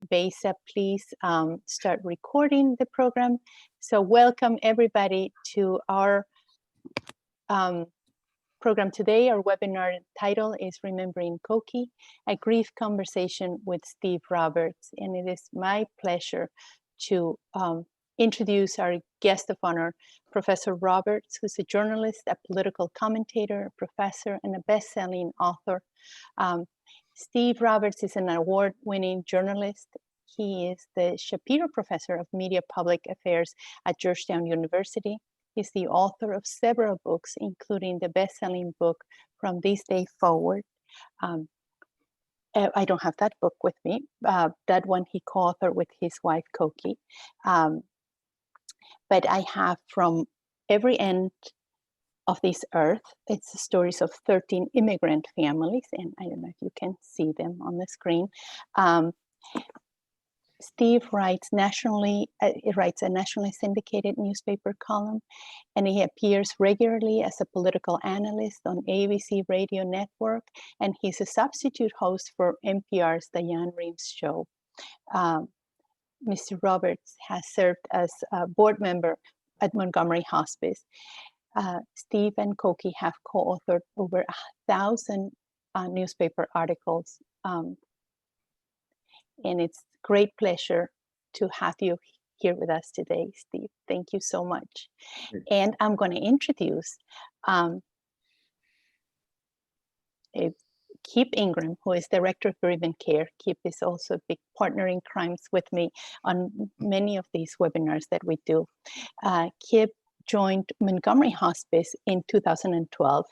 Besa please start recording the program. So welcome everybody to our program today. Our webinar title is Remembering Cokie, a grief conversation with Steve Roberts. And it is my pleasure to introduce our guest of honor, Professor Roberts, who's a journalist, a political commentator, a professor, and a best-selling author. Steve Roberts is an award-winning journalist. He is the Shapiro Professor of Media Public Affairs at Georgetown University. He's the author of several books, including the best-selling book From This Day Forward. I don't have that book with me. That one he co-authored with his wife, Cokie. But I have From Every End of This Earth. It's the stories of 13 immigrant families, and I don't know if you can see them on the screen. Steve writes a nationally syndicated newspaper column, and he appears regularly as a political analyst on ABC Radio Network, and he's a substitute host for NPR's Diane Reeves show. Mr. Roberts has served as a board member at Montgomery Hospice. Steve and Cokie have co-authored over 1,000 newspaper articles, and it's a great pleasure to have you here with us today, Steve. Thank you so much. And I'm going to introduce Kip Ingram, who is Director of Bereavement Care. Kip is also a big partner in crimes with me on many of these webinars that we do. Kip joined Montgomery Hospice in 2012.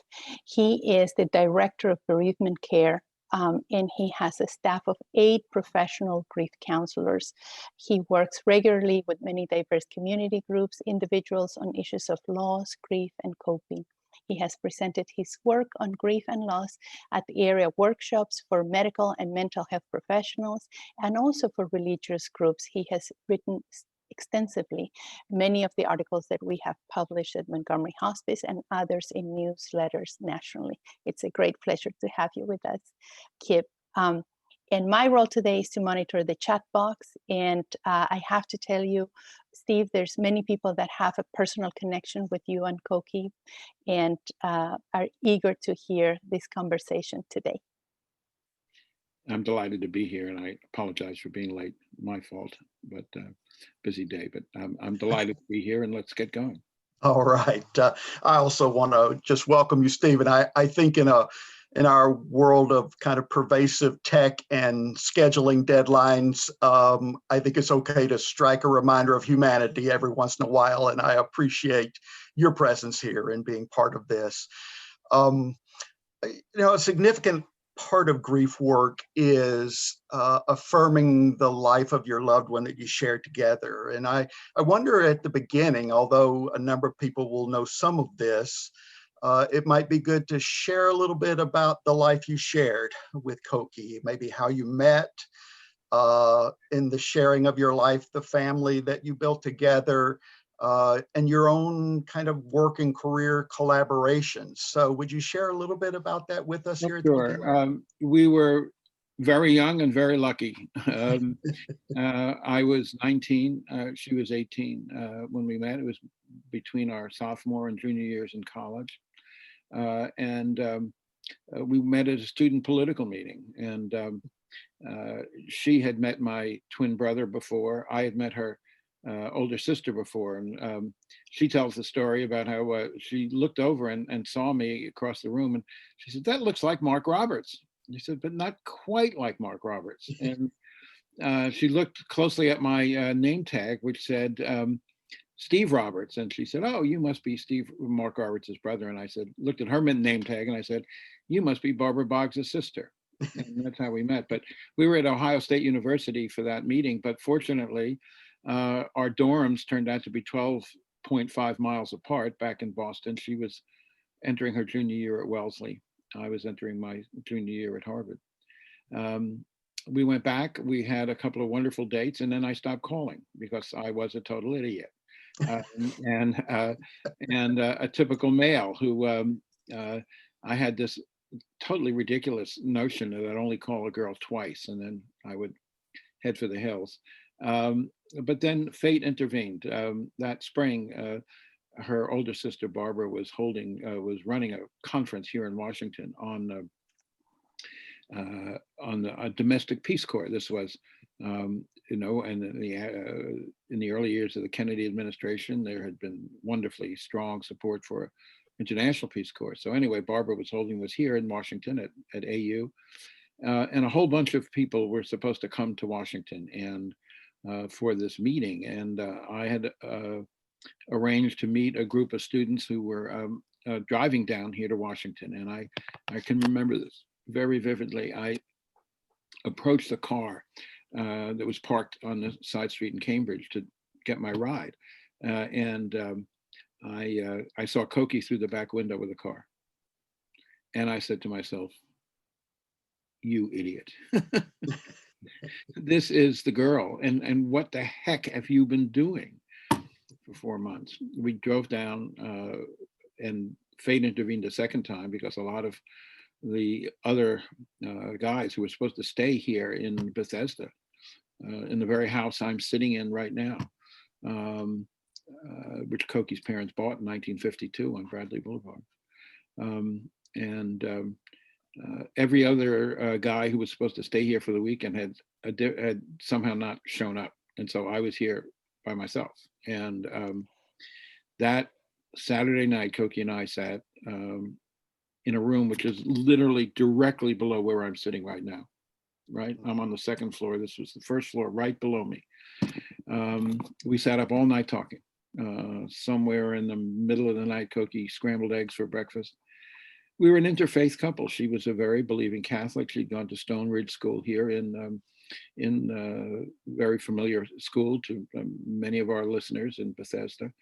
He is the Director of Bereavement Care, and he has a staff of 8 professional grief counselors. He works regularly with many diverse community groups, individuals on issues of loss, grief, and coping. He has presented his work on grief and loss at the area workshops for medical and mental health professionals, and also for religious groups. He has written extensively many of the articles that we have published at Montgomery Hospice and others in newsletters nationally. It's a great pleasure to have you with us, Kip. And my role today is to monitor the chat box. And I have to tell you, Steve, there's many people that have a personal connection with you and Cokie and are eager to hear this conversation today. I'm delighted to be here, and I apologize for being late. My fault, but busy day. But I'm delighted to be here, and let's get going. All right. I also want to just welcome you, Steve. And I think in our world of kind of pervasive tech and scheduling deadlines, I think it's okay to strike a reminder of humanity every once in a while. And I appreciate your presence here and being part of this. A significant part of grief work is affirming the life of your loved one that you shared together. And I wonder at the beginning, although a number of people will know some of this, it might be good to share a little bit about the life you shared with Cokie, maybe how you met in the sharing of your life, the family that you built together, and your own kind of work and career collaborations. So would you share a little bit about that with us here? Sure. We were very young and very lucky. I was 19, she was 18 when we met. It was between our sophomore and junior years in college. We met at a student political meeting. And she had met my twin brother before. I had met her older sister before, and she tells the story about how she looked over and saw me across the room, and she said, "That looks like Mark Roberts." And I said, "But not quite like Mark Roberts." And she looked closely at my name tag, which said Steve Roberts, and she said, "Oh, you must be Mark Roberts' brother." And I said, looked at her name tag, and I said, "You must be Barbara Boggs' sister." And that's how we met. But we were at Ohio State University for that meeting, but fortunately, our dorms turned out to be 12.5 miles apart back in Boston. She was entering her junior year at Wellesley. I was entering my junior year at Harvard. We went back, we had a couple of wonderful dates, and then I stopped calling because I was a total idiot. And a typical male who I had this totally ridiculous notion that I'd only call a girl twice, and then I would head for the hills. But then fate intervened. That spring, her older sister Barbara was running a conference here in Washington on a domestic Peace Corps. This was, and in the early years of the Kennedy administration, there had been wonderfully strong support for international Peace Corps. So anyway, Barbara was holding this here in Washington at AU, and a whole bunch of people were supposed to come to Washington and for this meeting. And I had arranged to meet a group of students who were driving down here to Washington. And I can remember this very vividly. I approached the car that was parked on the side street in Cambridge to get my ride. I saw Cokie through the back window of the car. And I said to myself, you idiot. This is the girl. And what the heck have you been doing for 4 months? We drove down and fate intervened a second time because a lot of the other guys who were supposed to stay here in Bethesda, in the very house I'm sitting in right now, which Cokie's parents bought in 1952 on Bradley Boulevard. Every other guy who was supposed to stay here for the weekend had somehow not shown up. And so I was here by myself. And that Saturday night, Cokie and I sat in a room which is literally directly below where I'm sitting right now, right? I'm on the second floor. This was the first floor right below me. We sat up all night talking. Somewhere in the middle of the night, Cokie scrambled eggs for breakfast. We were an interfaith couple. She was a very believing Catholic. She'd gone to Stone Ridge School here in very familiar school to many of our listeners in Bethesda.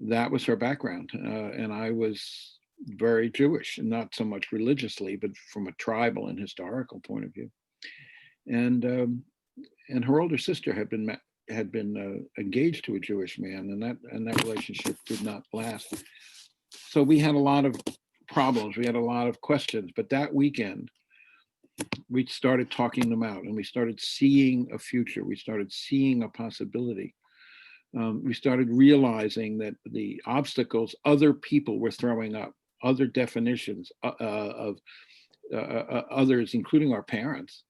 That was her background. And I was very Jewish, and not so much religiously, but from a tribal and historical point of view. And her older sister had been engaged to a Jewish man, and that relationship did not last. So we had a lot of problems. We had a lot of questions. But that weekend, we started talking them out, and we started seeing a future. We started seeing a possibility. We started realizing that the obstacles other people were throwing up, other definitions of others, including our parents,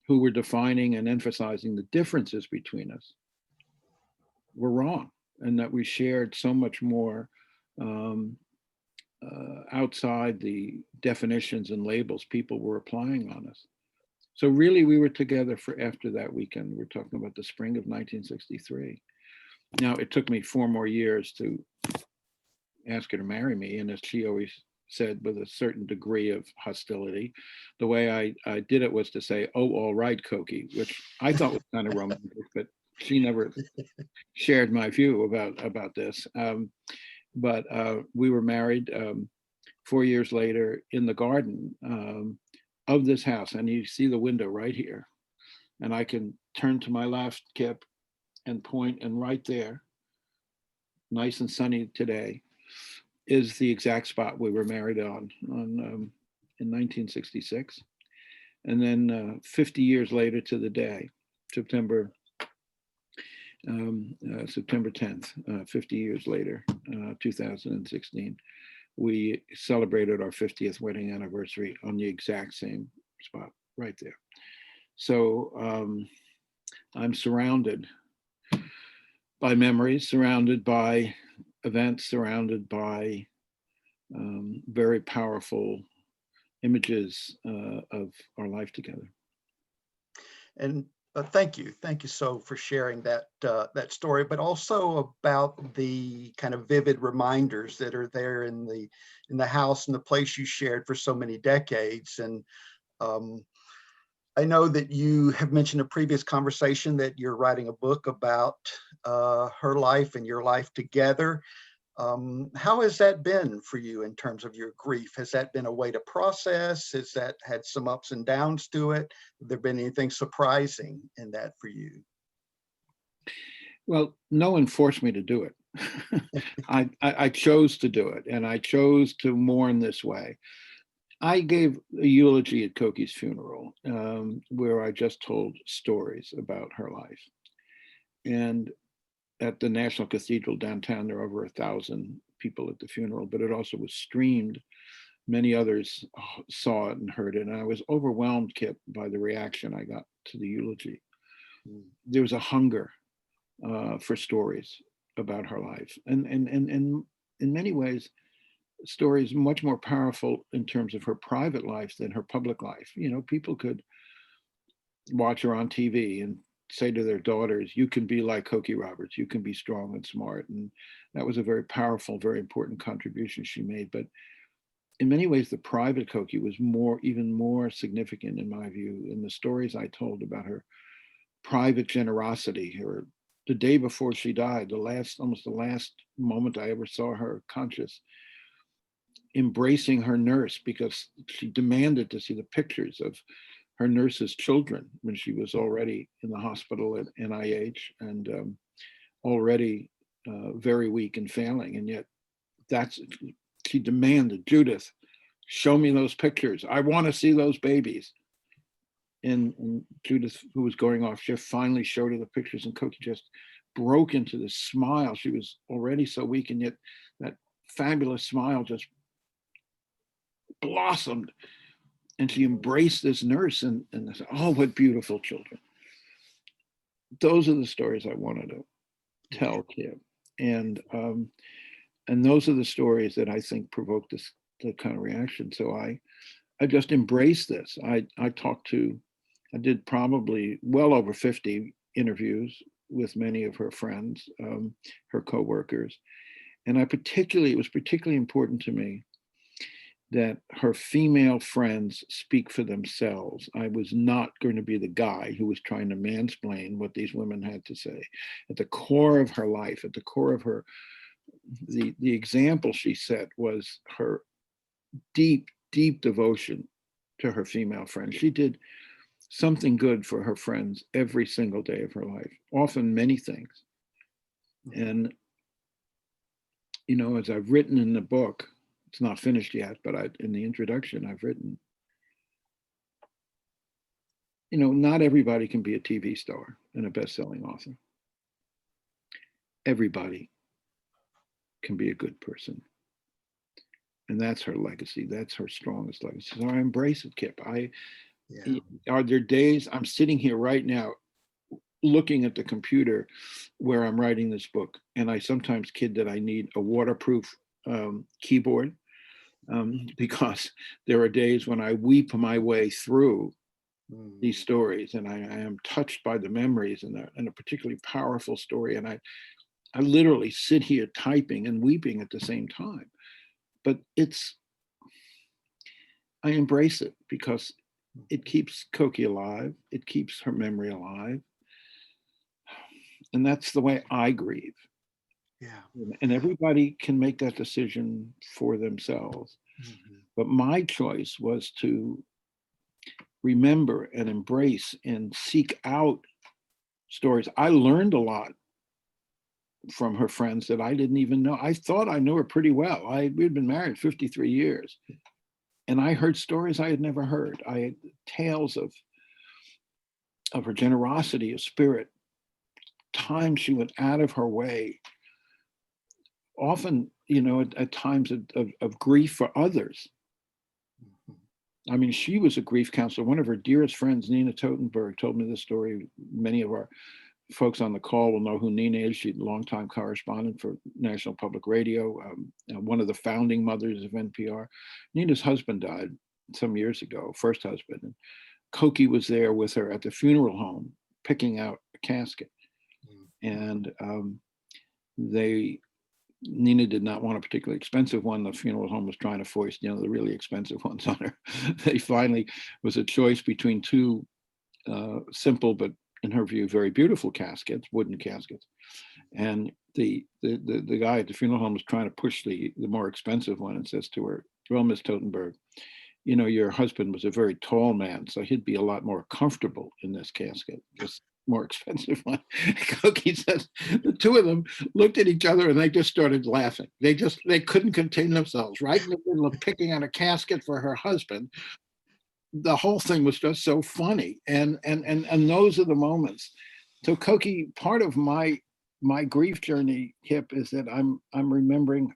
who were defining and emphasizing the differences between us, were wrong, and that we shared so much more outside the definitions and labels people were applying on us. So really, we were together for after that weekend. We're talking about the spring of 1963. Now, it took me 4 more years to ask her to marry me. And as she always said, with a certain degree of hostility, the way I did it was to say, "Oh, all right, Cokie," which I thought was kind of romantic, but she never shared my view about this. But we were married 4 years later in the garden of this house. And you see the window right here. And I can turn to my left, Kip, and point, and right there, nice and sunny today, is the exact spot we were married in 1966. And then 50 years later to the day, September 10th, 50 years later, 2016, we celebrated our 50th wedding anniversary on the exact same spot right there. So I'm surrounded by memories, surrounded by events, surrounded by very powerful images of our life together. And thank you so for sharing that story, but also about the kind of vivid reminders that are there in the house and the place you shared for so many decades. And I know that you have mentioned in a previous conversation that you're writing a book about her life and your life together. How has that been for you in terms of your grief? Has that been a way to process? Has that had some ups and downs to it? Have there been anything surprising in that for you? Well, no one forced me to do it. I chose to do it, and I chose to mourn this way. I gave a eulogy at Cokie's funeral, where I just told stories about her life. And at the National Cathedral downtown, there were over 1,000 people at the funeral, but it also was streamed. Many others saw it and heard it. And I was overwhelmed, Kip, by the reaction I got to the eulogy. There was a hunger for stories about her life. And in many ways, stories much more powerful in terms of her private life than her public life. You know, people could watch her on TV and say to their daughters, you can be like Cokie Roberts, you can be strong and smart. And that was a very powerful, very important contribution she made. But in many ways, the private Cokie was even more significant in my view in the stories I told about her private generosity. Her the day before she died, almost the last moment I ever saw her conscious, embracing her nurse because she demanded to see the pictures of her nurse's children when she was already in the hospital at NIH and already very weak and failing. And yet she demanded, Judith, show me those pictures. I want to see those babies. And Judith, who was going off shift, finally showed her the pictures, and Cokie just broke into this smile. She was already so weak, and yet that fabulous smile just blossomed. And she embraced this nurse, and I said, oh, what beautiful children. Those are the stories I wanted to tell, Kim. And those are the stories that I think provoked the kind of reaction. So I just embraced this. I did probably well over 50 interviews with many of her friends, her coworkers. And it was particularly important to me that her female friends speak for themselves. I was not going to be the guy who was trying to mansplain what these women had to say. At the core of her life, at the core of her, the example she set was her deep, deep devotion to her female friends. She did something good for her friends every single day of her life, often many things. And, you know, as I've written in the book, it's not finished yet, but in the introduction, I've written, you know, not everybody can be a TV star and a best-selling author. Everybody can be a good person. And that's her legacy. That's her strongest legacy. So I embrace it, Kip. Are there days I'm sitting here right now looking at the computer where I'm writing this book, and I sometimes kid that I need a waterproof keyboard because there are days when I weep my way through these stories, and I am touched by the memories and a particularly powerful story, and I literally sit here typing and weeping at the same time. But I embrace it because it keeps Cokie alive. It keeps her memory alive. And that's the way I grieve. Yeah. And everybody can make that decision for themselves. But my choice was to remember and embrace and seek out stories. I learned a lot from her friends that I didn't even know. I thought I knew her pretty well. We'd been married 53 years. And I heard stories I had never heard. I had tales of her generosity of spirit, times she went out of her way, often, you know, at times of grief for others. I mean, she was a grief counselor. One of her dearest friends, Nina Totenberg, told me this story. Many of our folks on the call will know who Nina is. She's a longtime correspondent for National Public Radio, one of the founding mothers of NPR. Nina's husband died some years ago, first husband. And Cokie was there with her at the funeral home, picking out a casket. And Nina did not want a particularly expensive one. The funeral home was trying to foist, you know, the really expensive ones on her. They finally was a choice between two simple, but in her view, very beautiful caskets, wooden caskets. And the guy at the funeral home was trying to push the more expensive one and says to her, well, Miss Totenberg, you know, your husband was a very tall man, so he'd be a lot more comfortable in this casket. more expensive one. Cokie says the two of them looked at each other and they just started laughing. They couldn't contain themselves. Right in the middle of picking out a casket for her husband, the whole thing was just so funny. And those are the moments. So Cokie, part of my grief journey, Kip, is that I'm remembering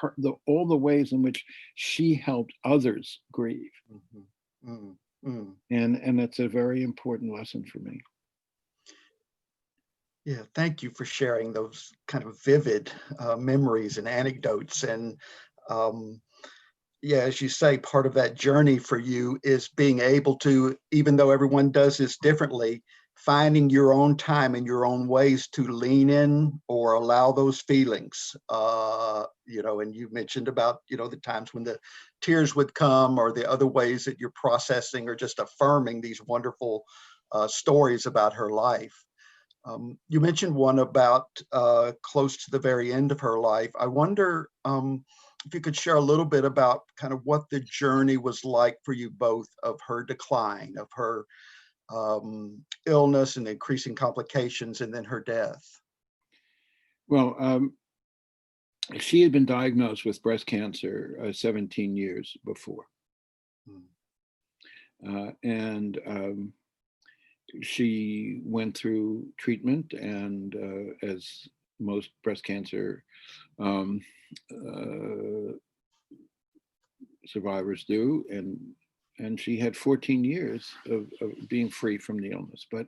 her, all the ways in which she helped others grieve. Mm-hmm. Mm-hmm. Mm. And it's a very important lesson for me. Yeah, thank you for sharing those kind of vivid memories and anecdotes. And yeah, as you say, part of that journey for you is being able to, even though everyone does this differently, finding your own time and your own ways to lean in or allow those feelings. And you mentioned about, the times when the tears would come, or the other ways that you're processing or just affirming these wonderful stories about her life. You mentioned one about close to the very end of her life. I wonder if you could share a little bit about kind of what the journey was like for you both, of her decline, of her illness and increasing complications, and then her death. Well, she had been diagnosed with breast cancer 17 years before. And she went through treatment, and as most breast cancer survivors do, and she had 14 years of being free from the illness. But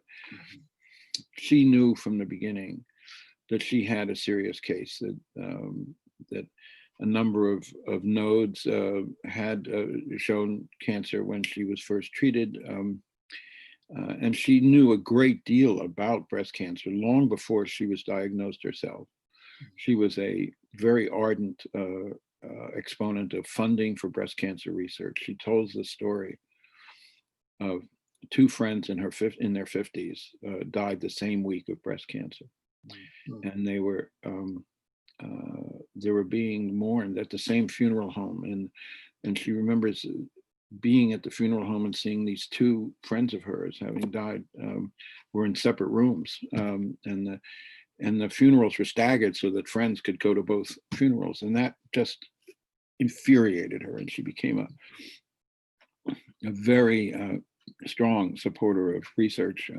she knew from the beginning that she had a serious case, that a number of nodes had shown cancer when she was first treated. And she knew a great deal about breast cancer long before she was diagnosed herself. She was a very ardent exponent of funding for breast cancer research. She tells the story of two friends in their 50s died the same week of breast cancer. And they were being mourned at the same funeral home. And she remembers being at the funeral home and seeing these two friends of hers, having died, were in separate rooms. And the funerals were staggered so that friends could go to both funerals. And that just infuriated her. And she became a very strong supporter of research,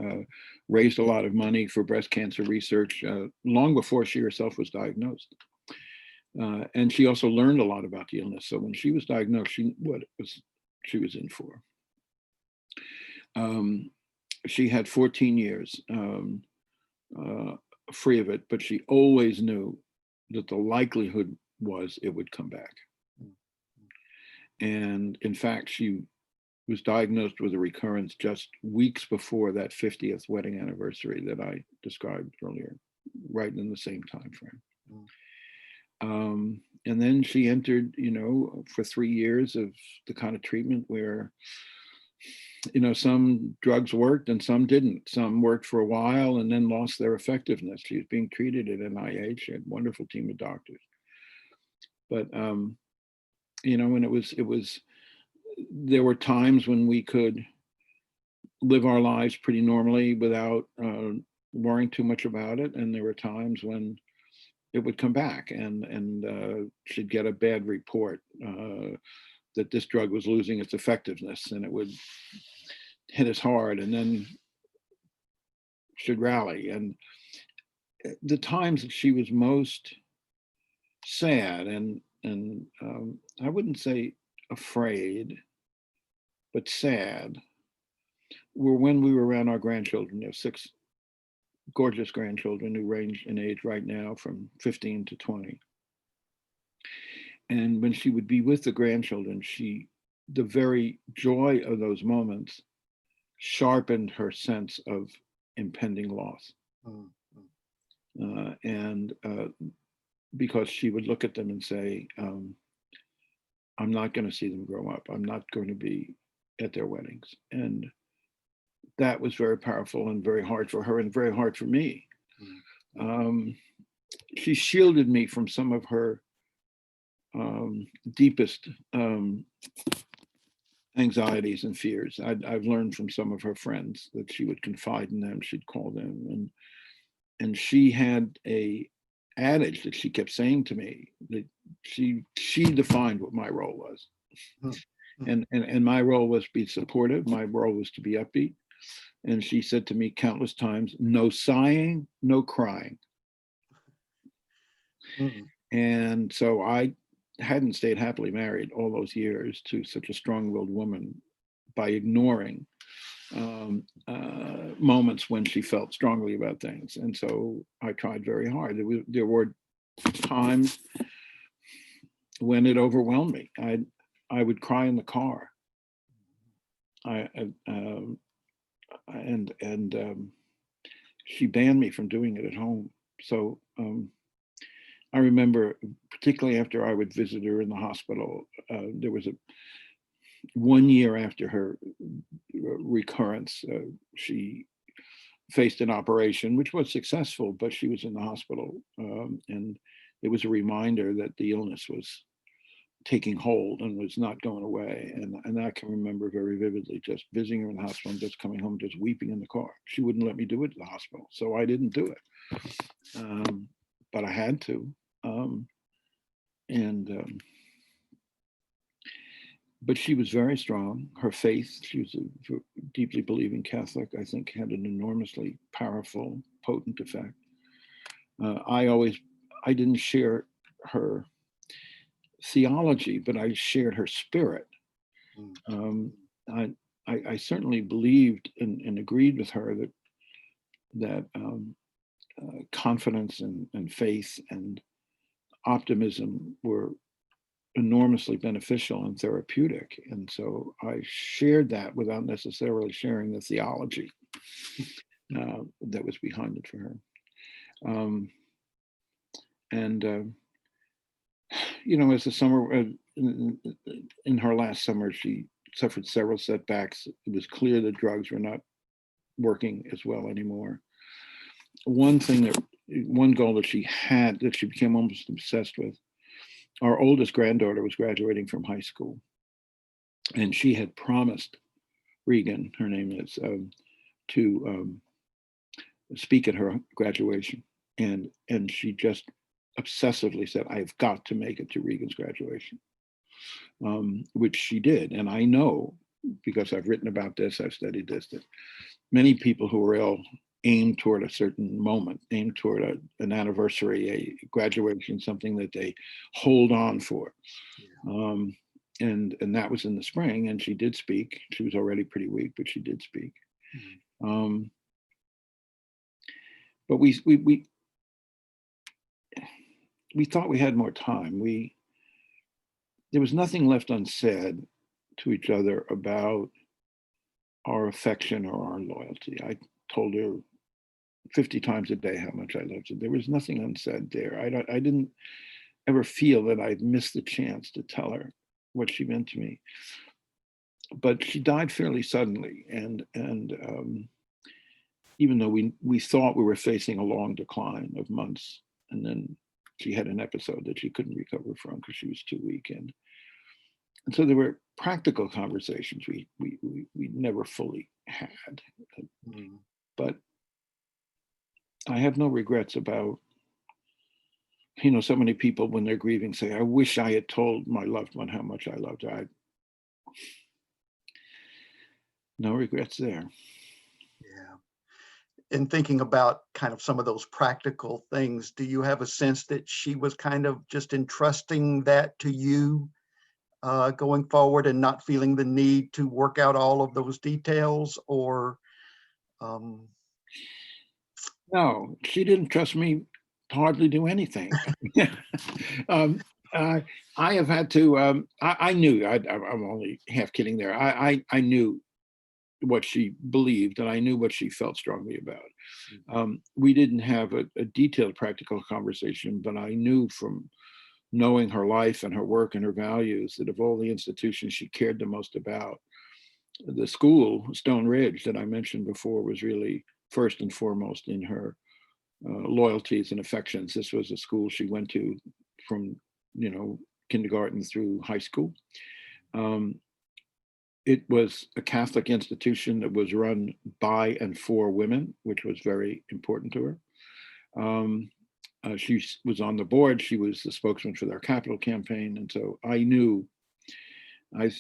raised a lot of money for breast cancer research long before she herself was diagnosed. And she also learned a lot about the illness. So when she was diagnosed, she knew what she was in for. She had 14 years free of it, but she always knew that the likelihood was it would come back. And in fact, she was diagnosed with a recurrence just weeks before that 50th wedding anniversary that I described earlier, right in the same time frame. And then she entered, for 3 years of the kind of treatment where, some drugs worked and some didn't. Some worked for a while and then lost their effectiveness. She was being treated at NIH. She had a wonderful team of doctors. But, and there were times when we could live our lives pretty normally without worrying too much about it. And there were times when it would come back, and she'd get a bad report that this drug was losing its effectiveness, and it would hit us hard, and then she'd rally. And the times that she was most sad and I wouldn't say afraid, but sad, were when we were around our grandchildren. 6 gorgeous grandchildren who range in age right now from 15 to 20. And when she would be with the grandchildren, the very joy of those moments sharpened her sense of impending loss. And because she would look at them and say, I'm not going to see them grow up. I'm not going to be at their weddings. And that was very powerful and very hard for her and very hard for me. She shielded me from some of her deepest anxieties and fears. I've learned from some of her friends that she would confide in them, she'd call them, and she had a adage that she kept saying to me that she defined what my role was. And my role was to be supportive. My role was to be upbeat. And she said to me countless times, no sighing, no crying. And so I hadn't stayed happily married all those years to such a strong-willed woman by ignoring moments when she felt strongly about things. And so I tried very hard. There were times when it overwhelmed me. I would cry in the car. She banned me from doing it at home. So I remember, particularly after I would visit her in the hospital, there was 1 year after her recurrence, she faced an operation, which was successful, but she was in the hospital. And it was a reminder that the illness was taking hold and was not going away. And I can remember very vividly just visiting her in the hospital and just coming home, just weeping in the car. She wouldn't let me do it at the hospital, so I didn't do it. But I had to. But she was very strong. Her faith, she was a deeply believing Catholic, I think had an enormously powerful, potent effect. I didn't share her theology, but I shared her spirit. I certainly believed and agreed with her that confidence and faith and optimism were enormously beneficial and therapeutic. And so I shared that without necessarily sharing the theology that was behind it for her. As the summer, in her last summer, she suffered several setbacks. It was clear that drugs were not working as well anymore. One goal that she had, that she became almost obsessed with, our oldest granddaughter was graduating from high school, and she had promised Regan, her name is, to speak at her graduation. And she just obsessively said, I've got to make it to Regan's graduation, which she did. And I know, because I've written about this, I've studied this, that many people who are ill aim toward a certain moment, aim toward an anniversary, a graduation, something that they hold on for. And that was in the spring, and she did speak. She was already pretty weak, but she did speak. But we thought we had more time. There was nothing left unsaid to each other about our affection or our loyalty. I told her 50 times a day how much I loved her. There was nothing unsaid there. I didn't ever feel that I'd missed the chance to tell her what she meant to me. But she died fairly suddenly, and even though we thought we were facing a long decline of months, and then she had an episode that she couldn't recover from because she was too weak, and so there were practical conversations we never fully had. But I have no regrets about, so many people when they're grieving say, I wish I had told my loved one how much I loved her. No regrets there. Yeah. In thinking about kind of some of those practical things, do you have a sense that she was kind of just entrusting that to you going forward and not feeling the need to work out all of those details, or? No, she didn't trust me to hardly do anything. I have had to, I knew, I'm only half kidding there. I knew what she believed, and I knew what she felt strongly about. We didn't have a detailed practical conversation, but I knew from knowing her life and her work and her values that of all the institutions she cared the most about, the school, Stone Ridge, that I mentioned before, was really first and foremost in her loyalties and affections. This was a school she went to from, kindergarten through high school. It was a Catholic institution that was run by and for women, which was very important to her. She was on the board. She was the spokesman for their capital campaign. And so I knew, I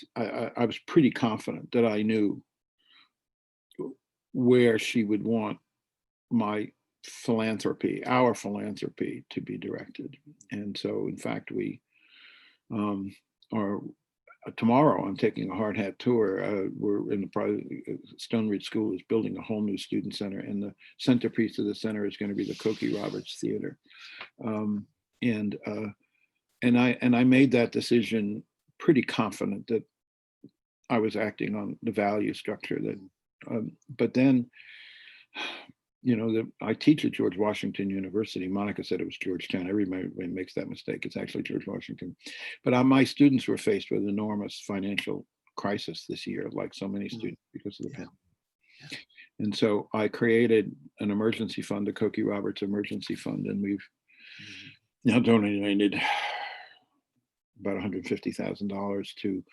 was pretty confident that I knew where she would want my philanthropy, our philanthropy, to be directed. And so, in fact, we are tomorrow. I'm taking a hard hat tour. We're in the Stone Ridge School is building a whole new student center, and the centerpiece of the center is going to be the Cokie Roberts Theater. And I made that decision pretty confident that I was acting on the value structure that. But then, I teach at George Washington University. Monica said it was Georgetown. Everybody makes that mistake. It's actually George Washington. But my students were faced with enormous financial crisis this year, like so many students, because of the pandemic. And so I created an emergency fund, the Cokie Roberts Emergency Fund, and we've now donated about $150,000 to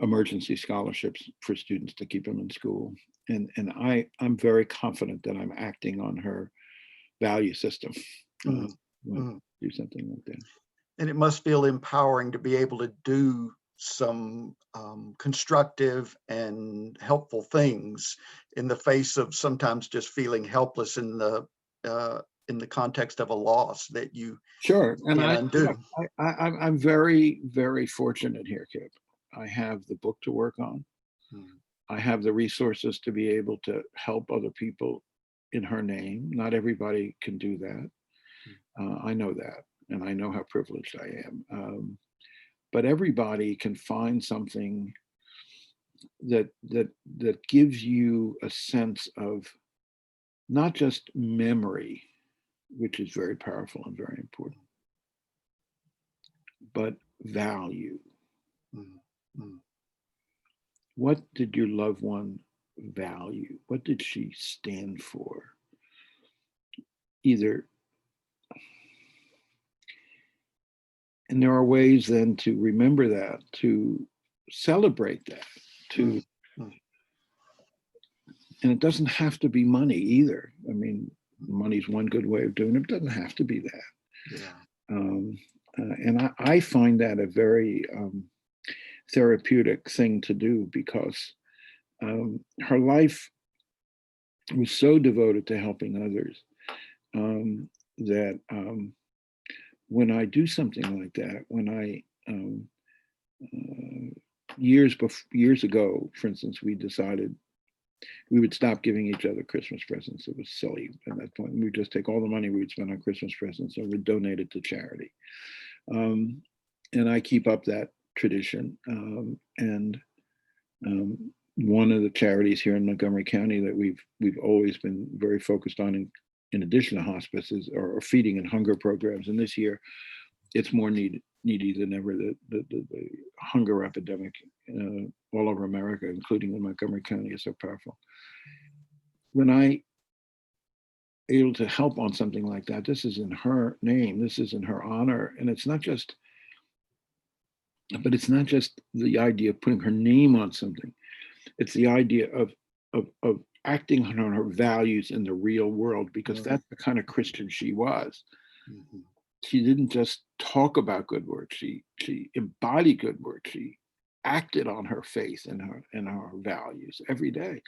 emergency scholarships for students to keep them in school. And I'm very confident that I'm acting on her value system when I do something like that. And it must feel empowering to be able to do some constructive and helpful things in the face of sometimes just feeling helpless in the context of a loss that you sure and can't undo. I'm very, very fortunate here, Kip. I have the book to work on. I have the resources to be able to help other people in her name. Not everybody can do that. I know that, and I know how privileged I am. But everybody can find something that gives you a sense of not just memory, which is very powerful and very important, but value. What did your loved one value? What did she stand for? And there are ways then to remember that, to celebrate that, and it doesn't have to be money either. I mean, money's one good way of doing it. It doesn't have to be that. And I find that a very therapeutic thing to do, because her life was so devoted to helping others that when I do something like that, when I years ago, for instance, we decided we would stop giving each other Christmas presents. It was silly at that point. We'd just take all the money we'd spend on Christmas presents and we'd donate it to charity. And I keep up that tradition. And one of the charities here in Montgomery County that we've always been very focused on, in addition to hospices, or feeding and hunger programs. And this year, it's more needy than ever. The hunger epidemic all over America, including in Montgomery County, is so powerful. When I able to help on something like that, this is in her name, this is in her honor, and it's not just the idea of putting her name on something. It's the idea of acting on her values in the real world, because that's the kind of Christian she was. She didn't just talk about good works. She embodied good works. She acted on her faith and her values every day.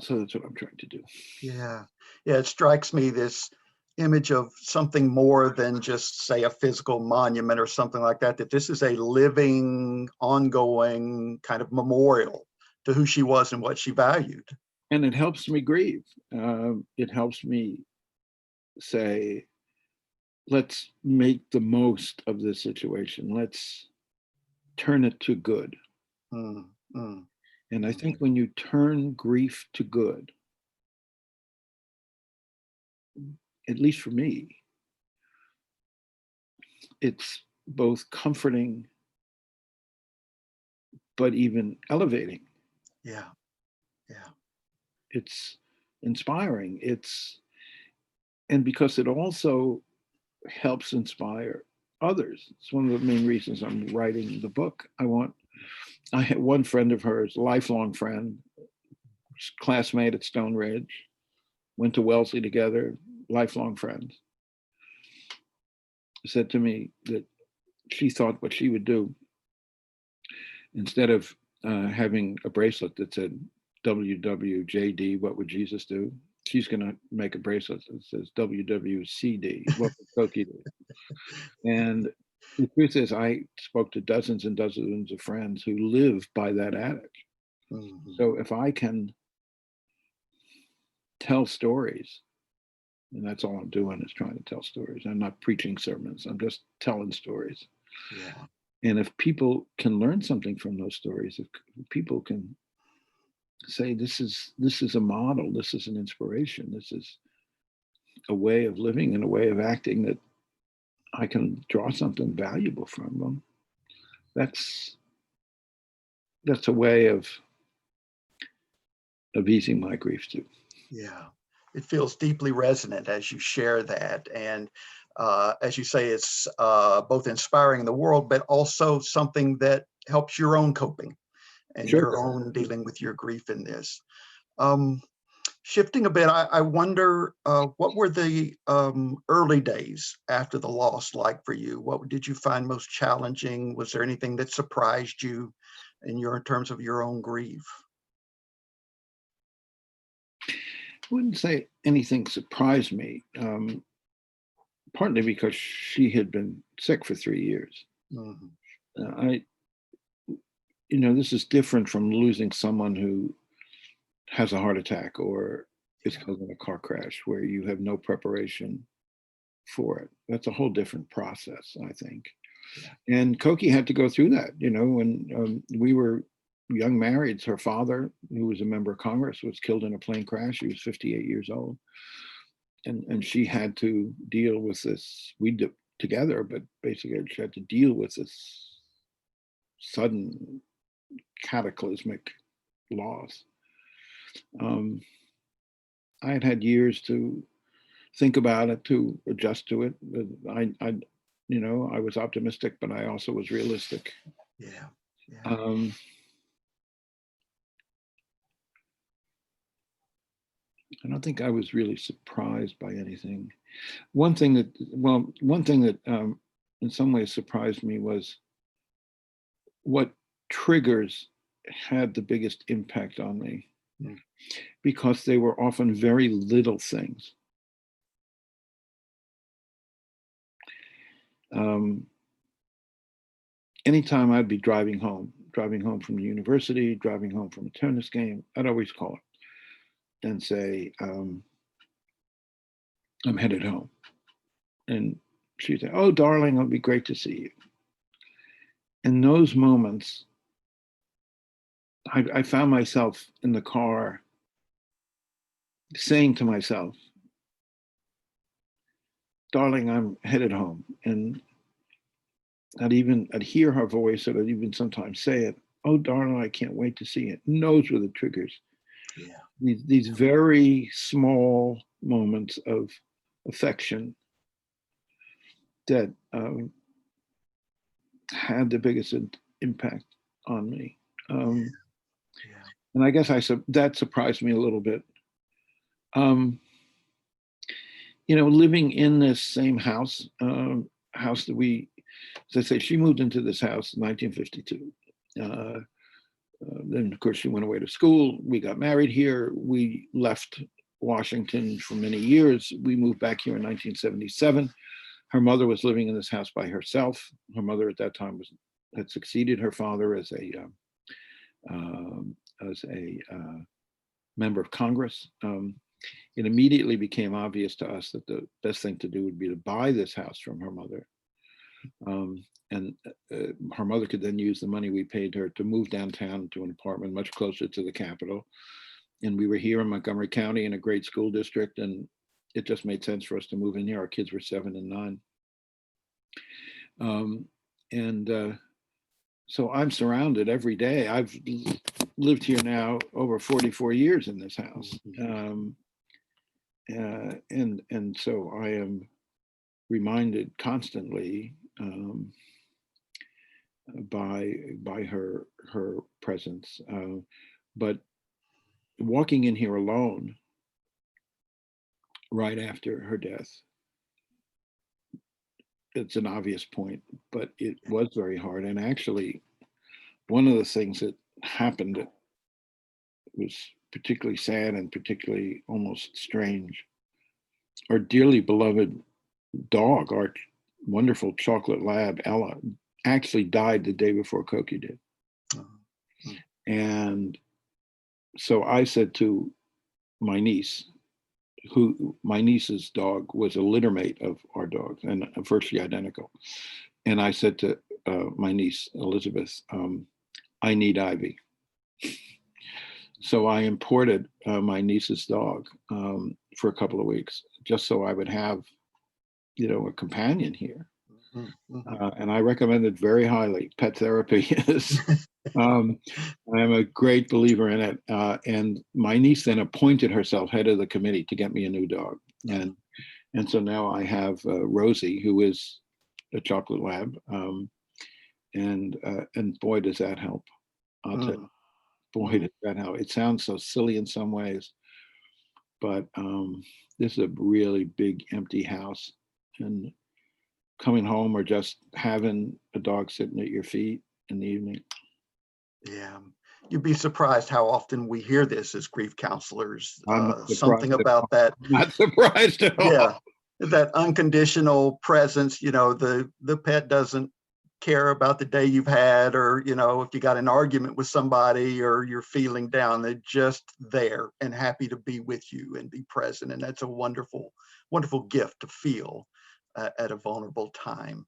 So that's what I'm trying to do. Yeah. It strikes me, this image of something more than just, say, a physical monument or something like that, that this is a living, ongoing kind of memorial to who she was and what she valued. And it helps me grieve. It helps me say, let's make the most of this situation. Let's turn it to good. And I think when you turn grief to good, at least for me, it's both comforting, but even elevating. Yeah. It's inspiring. And because it also helps inspire others. It's one of the main reasons I'm writing the book. I want I had one friend of hers, lifelong friend, classmate at Stone Ridge, went to Wellesley together, lifelong friends, said to me that she thought what she would do, instead of having a bracelet that said WWJD, what would Jesus do? She's going to make a bracelet that says WWCD, what would Cokie do? And the truth is, I spoke to dozens and dozens of friends who live by that adage. Mhm. So if I can tell stories, and that's all I'm doing is trying to tell stories. I'm not preaching sermons. I'm just telling stories. Yeah. And if people can learn something from those stories, if people can say this is a model, this is an inspiration, this is a way of living and a way of acting that I can draw something valuable from them, that's a way of easing my grief too. Yeah, it feels deeply resonant as you share that. And as you say, it's both inspiring the world, but also something that helps your own coping and Sure. your own dealing with your grief in this. Um, Shifting a bit, I wonder what were the early days after the loss like for you? What did you find most challenging? Was there anything that surprised you in terms of your own grief? I wouldn't say anything surprised me, partly because she had been sick for 3 years. Mhm. I, this is different from losing someone who has a heart attack or is killed in a car crash where you have no preparation for it. That's a whole different process, I think. Yeah. And Cokie had to go through that. When we were young marrieds, her father, who was a member of Congress, was killed in a plane crash. He was 58 years old. And she had to deal with this. We did together, but basically she had to deal with this sudden cataclysmic loss. I had years to think about it, to adjust to it. I was optimistic, but I also was realistic. Yeah. Yeah. I don't think I was really surprised by anything. One thing that in some ways surprised me was what triggers had the biggest impact on me, because they were often very little things. Anytime I'd be driving home from the university, driving home from a tennis game, I'd always call her and say, I'm headed home. And she'd say, oh, darling, it'll be great to see you. In those moments, I found myself in the car saying to myself, darling, I'm headed home. And I'd hear her voice, and I'd even sometimes say it, oh, darling, I can't wait to see it. And those were the triggers. Yeah. These very small moments of affection that had the biggest impact on me. Yeah. And I guess that surprised me a little bit. Living in this same house that as I say, she moved into this house in 1952. Then, of course, she went away to school. We got married here. We left Washington for many years. We moved back here in 1977. Her mother was living in this house by herself. Her mother at that time had succeeded her father as a member of Congress. It immediately became obvious to us that the best thing to do would be to buy this house from her mother. And her mother could then use the money we paid her to move downtown to an apartment much closer to the Capitol. And we were here in Montgomery County in a great school district, and it just made sense for us to move in here. Our kids were 7 and 9. So I'm surrounded every day. I've lived here now over 44 years in this house. And so I am reminded constantly by her presence. But walking in here alone right after her death, it's an obvious point, but it was very hard. And actually, one of the things that happened that was particularly sad and particularly almost strange, our dearly beloved dog, our wonderful chocolate lab, Ella, actually died the day before Cokie did. And so I said to my niece, my niece's dog was a litter mate of our dog and virtually identical. And I said to my niece, Elizabeth, I need Ivy. So I imported my niece's dog for a couple of weeks, just so I would have, a companion here. And I recommend it very highly. Pet therapy is, I am a great believer in it. And my niece then appointed herself head of the committee to get me a new dog. And so now I have Rosie, who is a chocolate lab. And boy, does that help. I'll tell you, boy, does that help. It sounds so silly in some ways, but this is a really big empty house. And coming home or just having a dog sitting at your feet in the evening. Yeah, you'd be surprised how often we hear this as grief counselors. Something at about all. that. I'm not surprised at all. Yeah, that unconditional presence. The pet doesn't care about the day you've had, or if you got an argument with somebody or you're feeling down. They're just there and happy to be with you and be present, and that's a wonderful, wonderful gift to feel at a vulnerable time.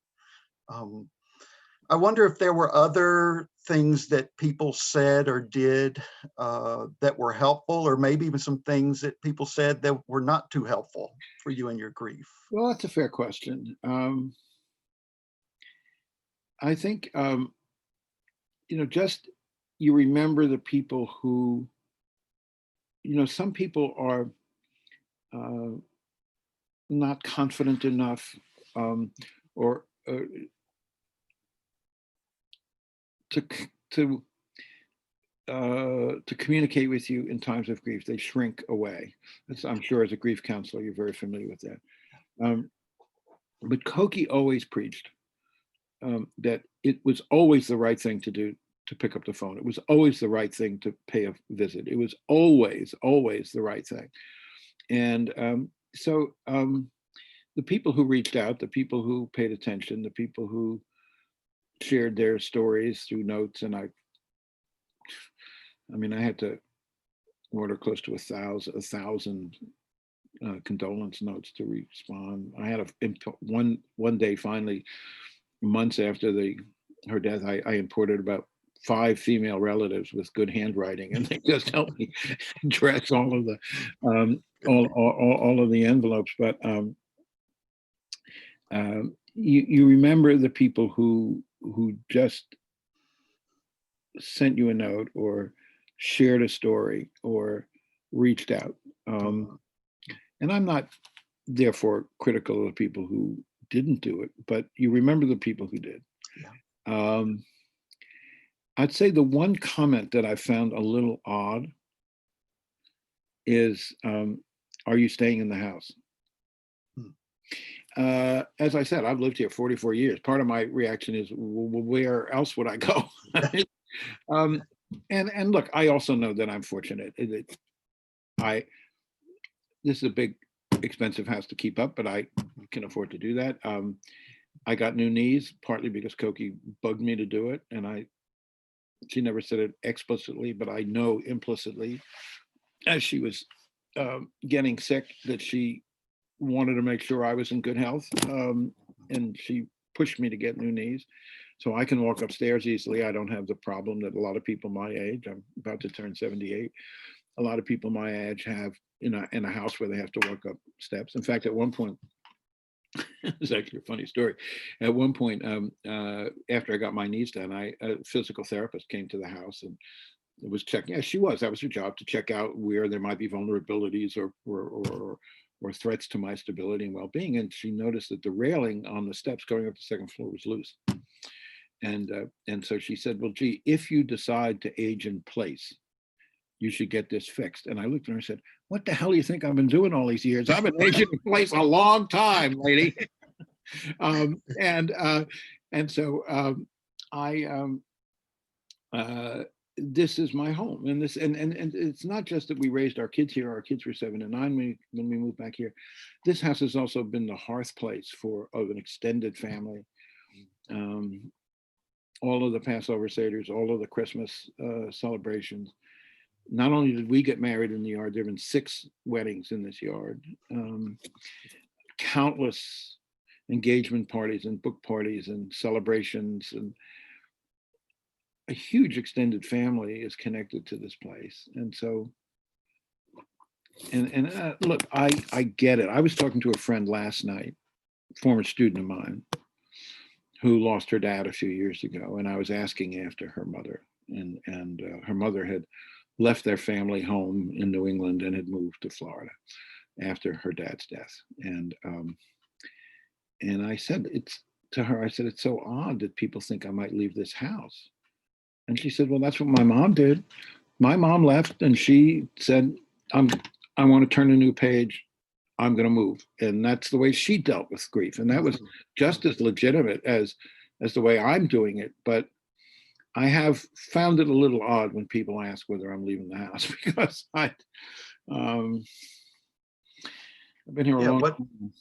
I wonder if there were other things that people said or did that were helpful, or maybe even some things that people said that were not too helpful for you in your grief. Well, that's a fair question. I think, just you remember the people who, some people are not confident enough or to communicate with you in times of grief. They shrink away. I'm sure as a grief counselor, you're very familiar with that. But Cokie always preached that it was always the right thing to do to pick up the phone. It was always the right thing to pay a visit. It was always, always the right thing. And so the people who reached out, the people who paid attention, the people who shared their stories through notes, and I had to order close to 1,000 condolence notes to respond. I had one day, finally, months after her death, I imported about 5 female relatives with good handwriting, and they just helped me address all of the all of the envelopes. But you remember the people who just sent you a note or shared a story or reached out. And I'm not therefore critical of the people who didn't do it, but you remember the people who did. Yeah. I'd say the one comment that I found a little odd is, are you staying in the house? As I said, I've lived here 44 years. Part of my reaction is, well, where else would I go? And look, I also know that I'm fortunate. This is a big, expensive house to keep up, but I can afford to do that. I got new knees, partly because Cokie bugged me to do it, and she never said it explicitly, but I know implicitly, as she was getting sick, that she wanted to make sure I was in good health, and she pushed me to get new knees. So I can walk upstairs easily. I don't have the problem that a lot of people my age, I'm about to turn 78, a lot of people my age have in a house where they have to walk up steps. In fact, at one point, it's actually a funny story. At one point, after I got my knees done, a physical therapist came to the house and was checking. Yeah, she was. That was her job, to check out where there might be vulnerabilities or threats to my stability and well-being. And she noticed that the railing on the steps going up the second floor was loose. And so she said, well, gee, if you decide to age in place, you should get this fixed. And I looked at her and said, what the hell do you think I've been doing all these years? I've been aging in place a long time, lady. And so this is my home, and and it's not just that we raised our kids here. Our kids were 7 and 9 when we moved back here. This house has also been the hearth place of an extended family. All of the Passover Seders, all of the Christmas celebrations. Not only did we get married in the yard, there have been 6 weddings in this yard. Countless engagement parties and book parties and celebrations, and a huge extended family is connected to this place. And so, look, I get it. I was talking to a friend last night, former student of mine, who lost her dad a few years ago, and I was asking after her mother, and her mother had left their family home in New England and had moved to Florida after her dad's death. And I said to her, I said, it's so odd that people think I might leave this house. And she said, well, that's what my mom did. My mom left and she said, I want to turn a new page. I'm going to move. And that's the way she dealt with grief. And that was just as legitimate as the way I'm doing it. But I have found it a little odd when people ask whether I'm leaving the house, because I've been here a long time.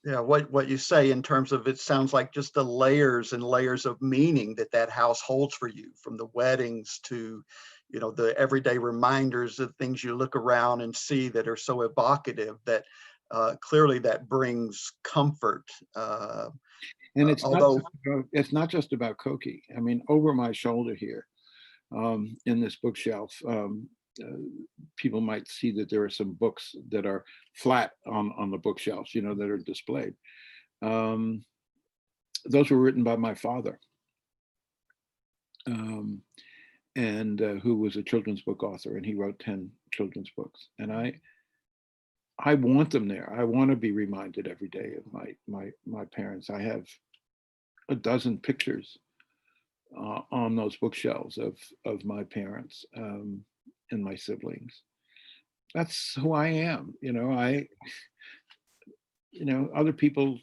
Yeah, what you say in terms of, it sounds like just the layers and layers of meaning that house holds for you, from the weddings to, you know, the everyday reminders of things you look around and see that are so evocative that clearly that brings comfort. And it's although not just about Cokie. I mean, over my shoulder here, in this bookshelf, people might see that there are some books that are flat on the bookshelves, you know, that are displayed. Those were written by my father, and who was a children's book author, and he wrote 10 children's books. And I want them there. I want to be reminded every day of my parents. I have a dozen pictures on those bookshelves of my parents and my siblings. That's who I am. You know, other people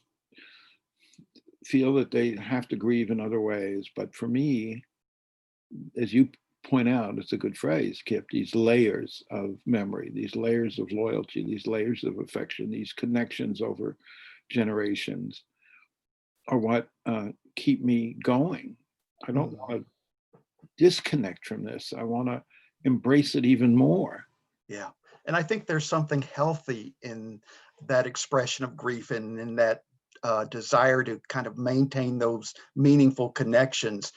feel that they have to grieve in other ways, but for me, as you point out, it's a good phrase, Kip, these layers of memory, these layers of loyalty, these layers of affection, these connections over generations are what keep me going. I don't want to disconnect from this. I want to embrace it even more. Yeah. And I think there's something healthy in that expression of grief and in that desire to kind of maintain those meaningful connections.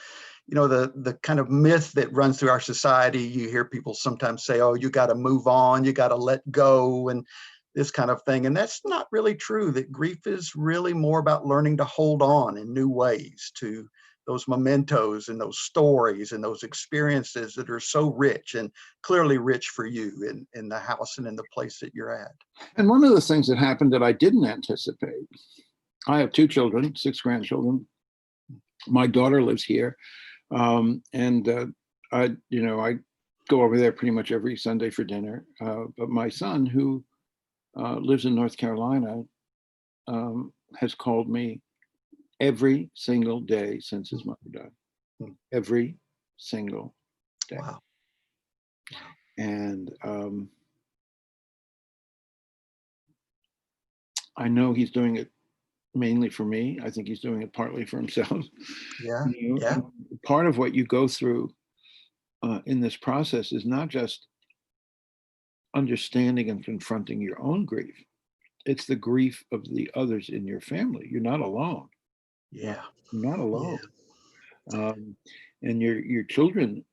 You know, the kind of myth that runs through our society, you hear people sometimes say, oh, you got to move on, you got to let go, and this kind of thing. And that's not really true. That grief is really more about learning to hold on in new ways to those mementos and those stories and those experiences that are so rich, and clearly rich for you in the house and in the place that you're at. And one of the things that happened that I didn't anticipate, I have 2 children, 6 grandchildren. My daughter lives here. And I go over there pretty much every Sunday for dinner. But my son, who lives in North Carolina, has called me every single day since his mother died. Every single day. Wow. And I know he's doing it mainly for me. I think he's doing it partly for himself. Yeah. You know, Yeah. part of what you go through in this process is not just understanding and confronting your own grief. It's the grief of the others in your family. You're not alone. Yeah. You're not alone. And your children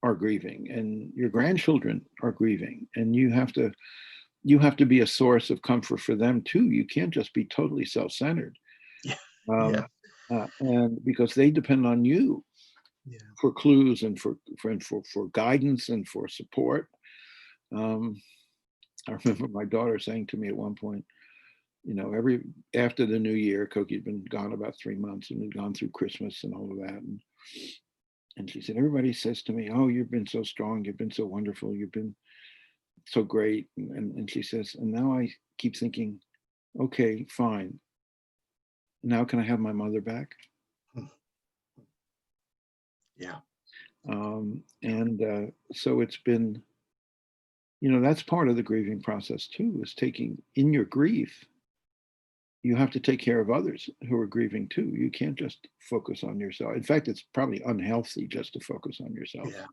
are grieving, and your grandchildren are grieving, and you have to be a source of comfort for them too. You can't just be totally self-centered. And because they depend on you for clues and for guidance and for support. I remember my daughter saying to me at one point, after the new year, Cokie had been gone about 3 months and had gone through Christmas and all of that. And she said, everybody says to me, oh, you've been so strong. You've been so wonderful. You've been so great. And she says, and now I keep thinking, okay, fine. Now can I have my mother back? Yeah. So it's been, that's part of the grieving process too, is taking in your grief. You have to take care of others who are grieving too. You can't just focus on yourself. In fact, it's probably unhealthy just to focus on yourself. Yeah.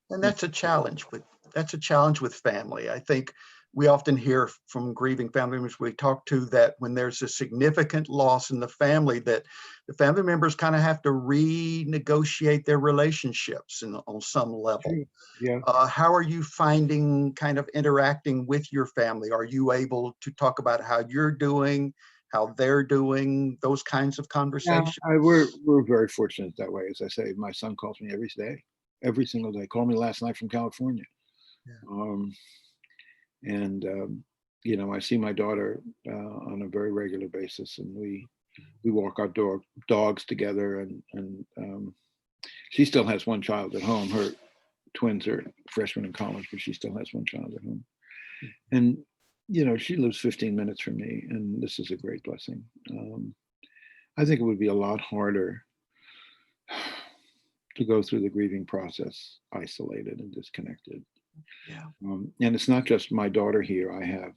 And that's a challenge with family. I think we often hear from grieving family members we talk to that when there's a significant loss in the family, that the family members kind of have to renegotiate their relationships on some level. Yeah. How are you finding kind of interacting with your family? Are you able to talk about how you're doing, how they're doing, those kinds of conversations? Yeah, we're very fortunate that way. As I say, my son calls me every day, every single day. Called me last night from California. Yeah. I see my daughter on a very regular basis, and we walk our dogs together. And she still has one child at home. Her twins are freshmen in college, but she still has one child at home. And she lives 15 minutes from me, and this is a great blessing. I think it would be a lot harder to go through the grieving process isolated and disconnected. Yeah. And it's not just my daughter here. I have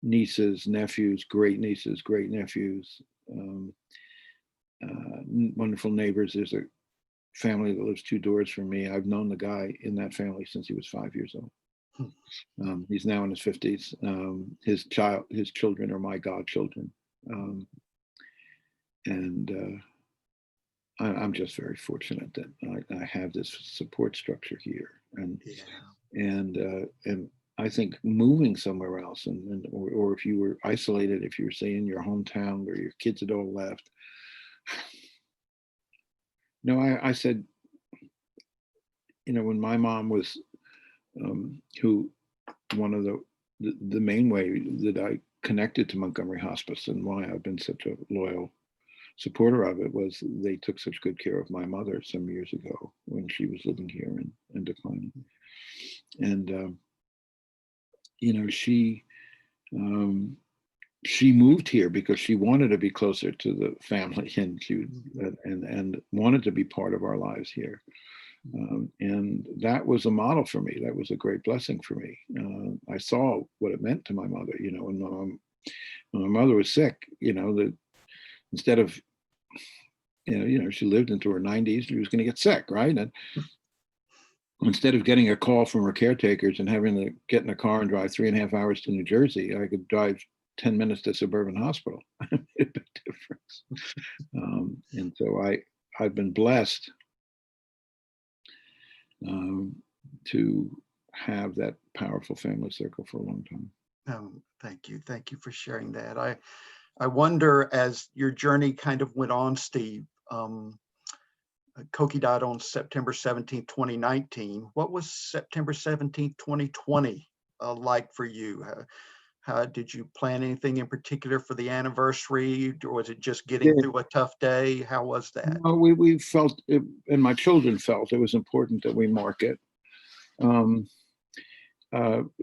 nieces, nephews, great nieces, great nephews, wonderful neighbors. There's a family that lives 2 doors from me. I've known the guy in that family since he was 5 years old. He's now in his 50s. His children are my godchildren. I'm just very fortunate that I have this support structure here, and I think moving somewhere else, or if you were isolated, if you were say in your hometown where your kids had all left. I said, when my mom was, one of the main way that I connected to Montgomery Hospice and why I've been such a loyal supporter of it was they took such good care of my mother some years ago when she was living here and declining. And she moved here because she wanted to be closer to the family, and she and wanted to be part of our lives here. And that was a model for me. That was a great blessing for me. I saw what it meant to my mother. When my mother was sick, that instead of, she lived into her 90s, she was going to get sick, right? And instead of getting a call from her caretakers and having to get in a car and drive 3.5 hours to New Jersey, I could drive 10 minutes to Suburban Hospital. It made a big difference. And so I've been blessed to have that powerful family circle for a long time. Thank you. Thank you for sharing that. I wonder, as your journey kind of went on, Steve, Cokie died on September 17th, 2019. What was September 17th, 2020 like for you? How did you plan anything in particular for the anniversary, or was it just getting through a tough day? How was that? No, we felt it, and my children felt it was important that we mark it.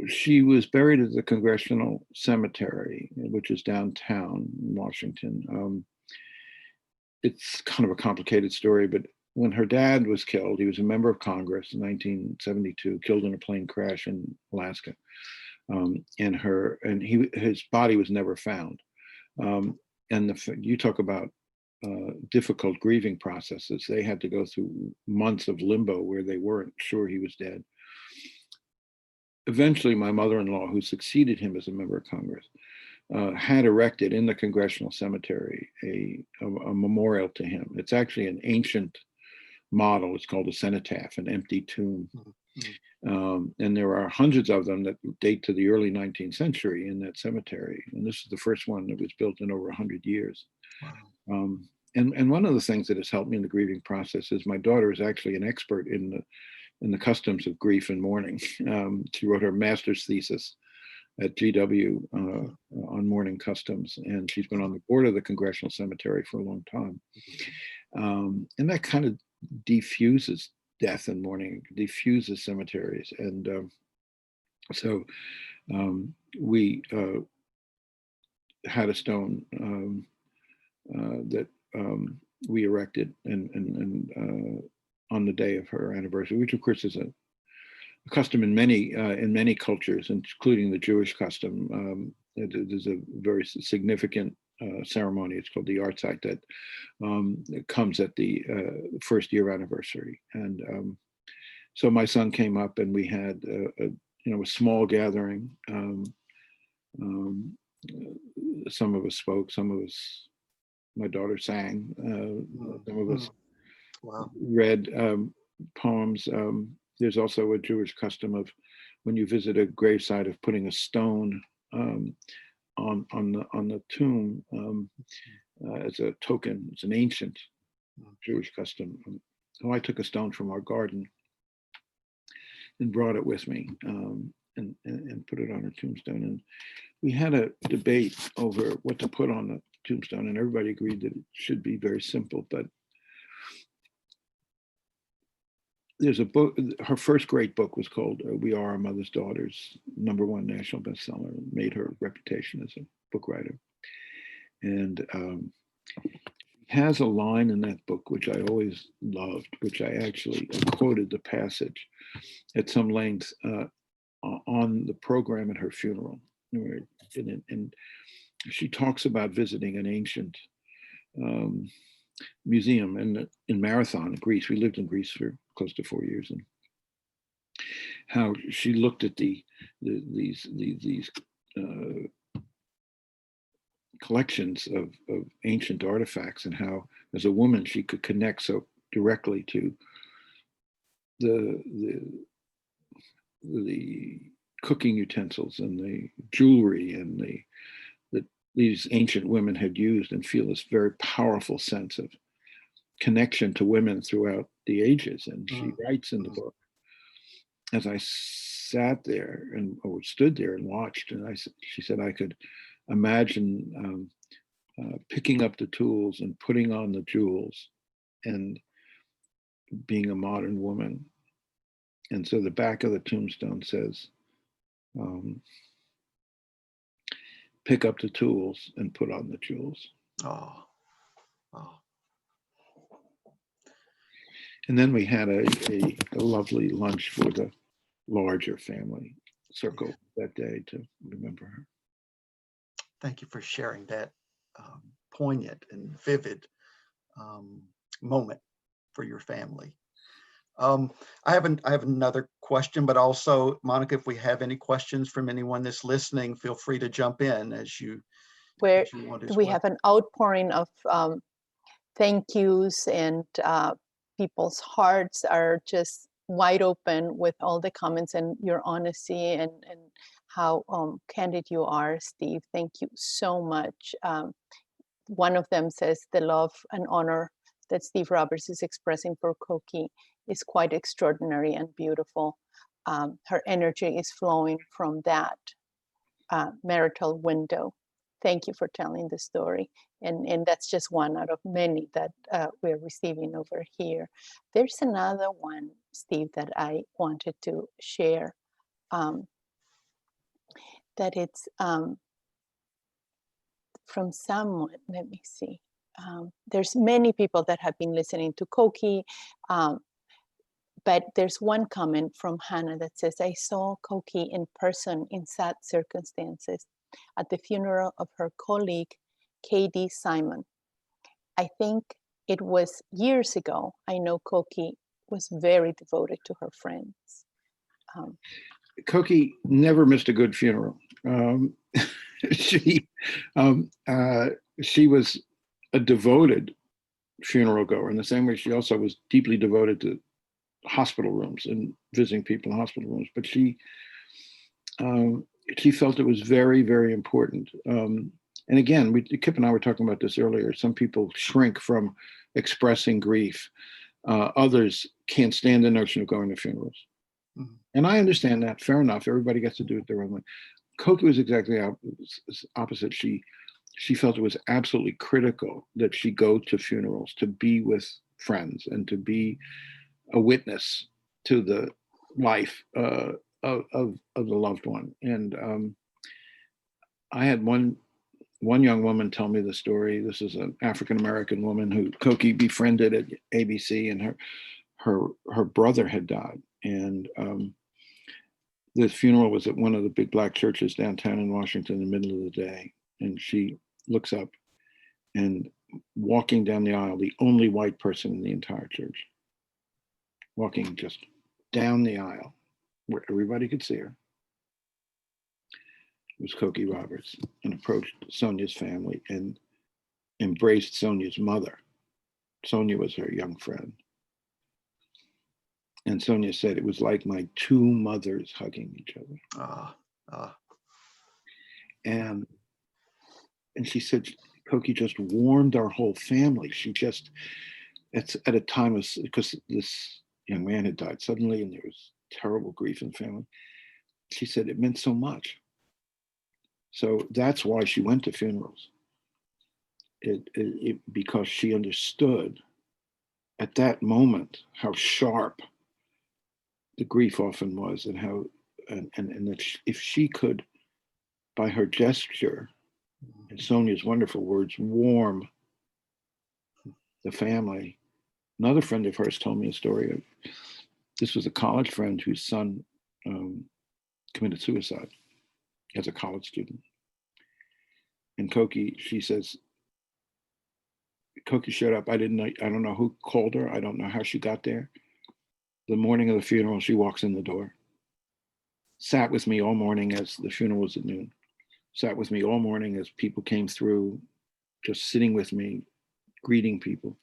She was buried at the Congressional Cemetery, which is downtown in Washington. It's kind of a complicated story, but when her dad was killed, he was a member of Congress in 1972, killed in a plane crash in Alaska. His body was never found. You talk about difficult grieving processes. They had to go through months of limbo where they weren't sure he was dead. Eventually, my mother-in-law, who succeeded him as a member of Congress, had erected in the Congressional Cemetery a memorial to him. It's actually an ancient model. It's called a cenotaph, an empty tomb. And there are hundreds of them that date to the early 19th century in that cemetery. And this is the first one that was built in over 100 years. Wow. And one of the things that has helped me in the grieving process is my daughter is actually an expert in the customs of grief and mourning. She wrote her master's thesis at GW on Morning Customs, and she's been on the board of the Congressional Cemetery for a long time. And that kind of defuses death and mourning, diffuses cemeteries. And so we had a stone that we erected and on the day of her anniversary, which of course is a custom in many cultures, including the Jewish custom. There's a very significant ceremony. It's called the Yartzeit that comes at the first year anniversary. And so my son came up, and we had a small gathering. Some of us spoke, some of us, my daughter sang, some of us read poems. There's also a Jewish custom of, when you visit a gravesite, of putting a stone on the tomb as a token. It's an ancient Jewish custom. So I took a stone from our garden and brought it with me, and put it on her tombstone. And we had a debate over what to put on the tombstone, and everybody agreed that it should be very simple. But there's a book, her first great book was called We Are Our Mother's Daughters, #1 national bestseller, made her reputation as a book writer. And has a line in that book, which I always loved, which I actually quoted the passage at some length on the program at her funeral. And she talks about visiting an ancient museum in Marathon, Greece. We lived in Greece for close to 4 years, and how she looked at these collections of ancient artifacts, and how, as a woman, she could connect so directly to the cooking utensils and the jewelry and that these ancient women had used, and feel this very powerful sense of connection to women throughout the ages. And she writes in the book, as I sat there or stood there and watched, and she said, I could imagine picking up the tools and putting on the jewels and being a modern woman. And so the back of the tombstone says, pick up the tools and put on the jewels. Oh. And then we had a lovely lunch for the larger family circle that day to remember her. Thank you for sharing that poignant and vivid moment for your family. I have another question, but also, Monica, if we have any questions from anyone that's listening, feel free to jump in as you want as we well. have an outpouring of thank yous, and people's hearts are just wide open with all the comments and your honesty and how candid you are, Steve. Thank you so much. One of them says the love and honor that Steve Roberts is expressing for Cokie is quite extraordinary and beautiful. Her energy is flowing from that marital window. Thank you for telling the story. And that's just one out of many that we're receiving over here. There's another one, Steve, that I wanted to share. That it's from someone, let me see. There's many people that have been listening to Cokie, but there's one comment from Hannah that says, I saw Cokie in person in sad circumstances at the funeral of her colleague, K.D. Simon. I think it was years ago. I know Cokie was very devoted to her friends. Cokie never missed a good funeral. She was a devoted funeral goer, in the same way she also was deeply devoted to hospital rooms and visiting people in hospital rooms. But she felt it was very, very important. And again, Kip and I were talking about this earlier. Some people shrink from expressing grief. Others can't stand the notion of going to funerals. Mm-hmm. And I understand that. Fair enough. Everybody gets to do it their own way. Cokie was exactly opposite. She felt it was absolutely critical that she go to funerals, to be with friends, and to be a witness to the life of the loved one. And I had one young woman tell me the story. This is an African American woman who Cokie befriended at ABC, and her brother had died, and the funeral was at one of the big black churches downtown in Washington in the middle of the day. And she looks up, and walking down the aisle, the only white person in the entire church, walking just down the aisle where everybody could see her, was Cokie Roberts, and approached Sonia's family and embraced Sonia's mother. Sonia was her young friend. And Sonia said it was like my two mothers hugging each other. And she said Cokie just warmed our whole family. She just, it's at a time of, because this young man had died suddenly and there was terrible grief in the family. She said it meant so much. So that's why she went to funerals. Because she understood at that moment how sharp the grief often was, and how, and that if she could, by her gesture and Sonia's wonderful words, warm the family. Another friend of hers told me a story of, this was a college friend whose son committed suicide as a college student. And Cokie, she says, Cokie showed up. I don't know who called her. I don't know how she got there. The morning of the funeral, she walks in the door. Sat with me all morning as the funeral was at noon. Sat with me all morning as people came through, just sitting with me, greeting people.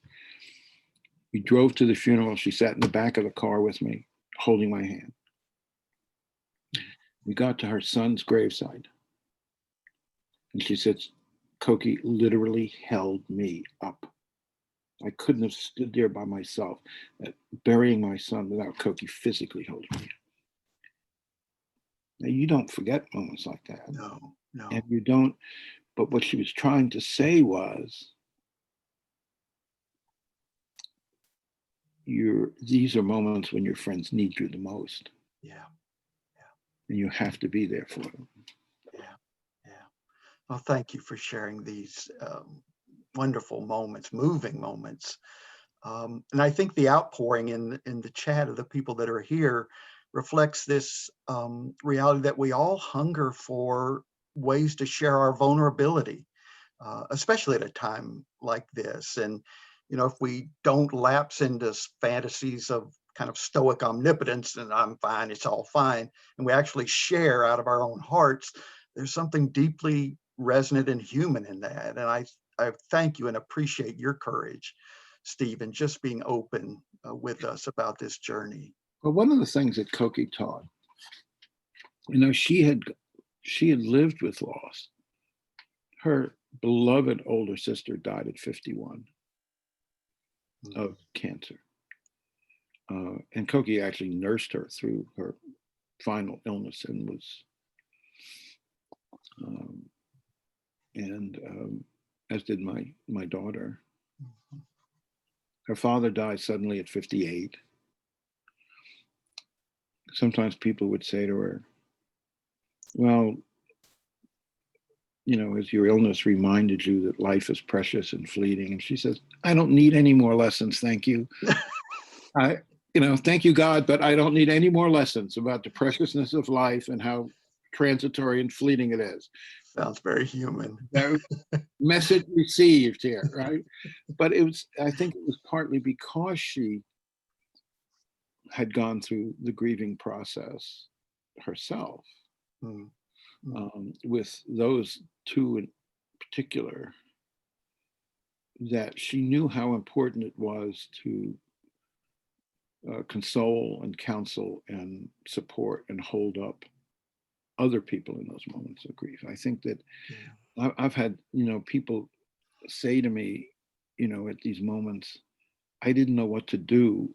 We drove to the funeral. She sat in the back of the car with me, holding my hand. We got to her son's graveside. And she said, Cokie literally held me up. I couldn't have stood there by myself burying my son without Cokie physically holding me. Now, you don't forget moments like that. No. And you don't, but what she was trying to say was, these are moments when your friends need you the most. Yeah. And you have to be there for them. Yeah. Well, thank you for sharing these wonderful moments, moving moments. And I think the outpouring in the chat of the people that are here reflects this reality that we all hunger for ways to share our vulnerability, especially at a time like this. And, if we don't lapse into fantasies of kind of stoic omnipotence and I'm fine, it's all fine, and we actually share out of our own hearts, there's something deeply resonant and human in that. And I thank you and appreciate your courage, Stephen, just being open with us about this journey. Well, one of the things that Cokie taught, she had lived with loss. Her beloved older sister died at 51 of cancer. And Cokie actually nursed her through her final illness and was, as did my daughter. Her father died suddenly at 58. Sometimes people would say to her, well, has your illness reminded you that life is precious and fleeting? And she says, I don't need any more lessons, thank you. Thank you, God, but I don't need any more lessons about the preciousness of life and how transitory and fleeting it is. Sounds very human. Message received here, right? But I think it was partly because she had gone through the grieving process herself. With those two in particular, that she knew how important it was to console and counsel and support and hold up other people in those moments of grief. I think that I've had, people say to me, at these moments, I didn't know what to do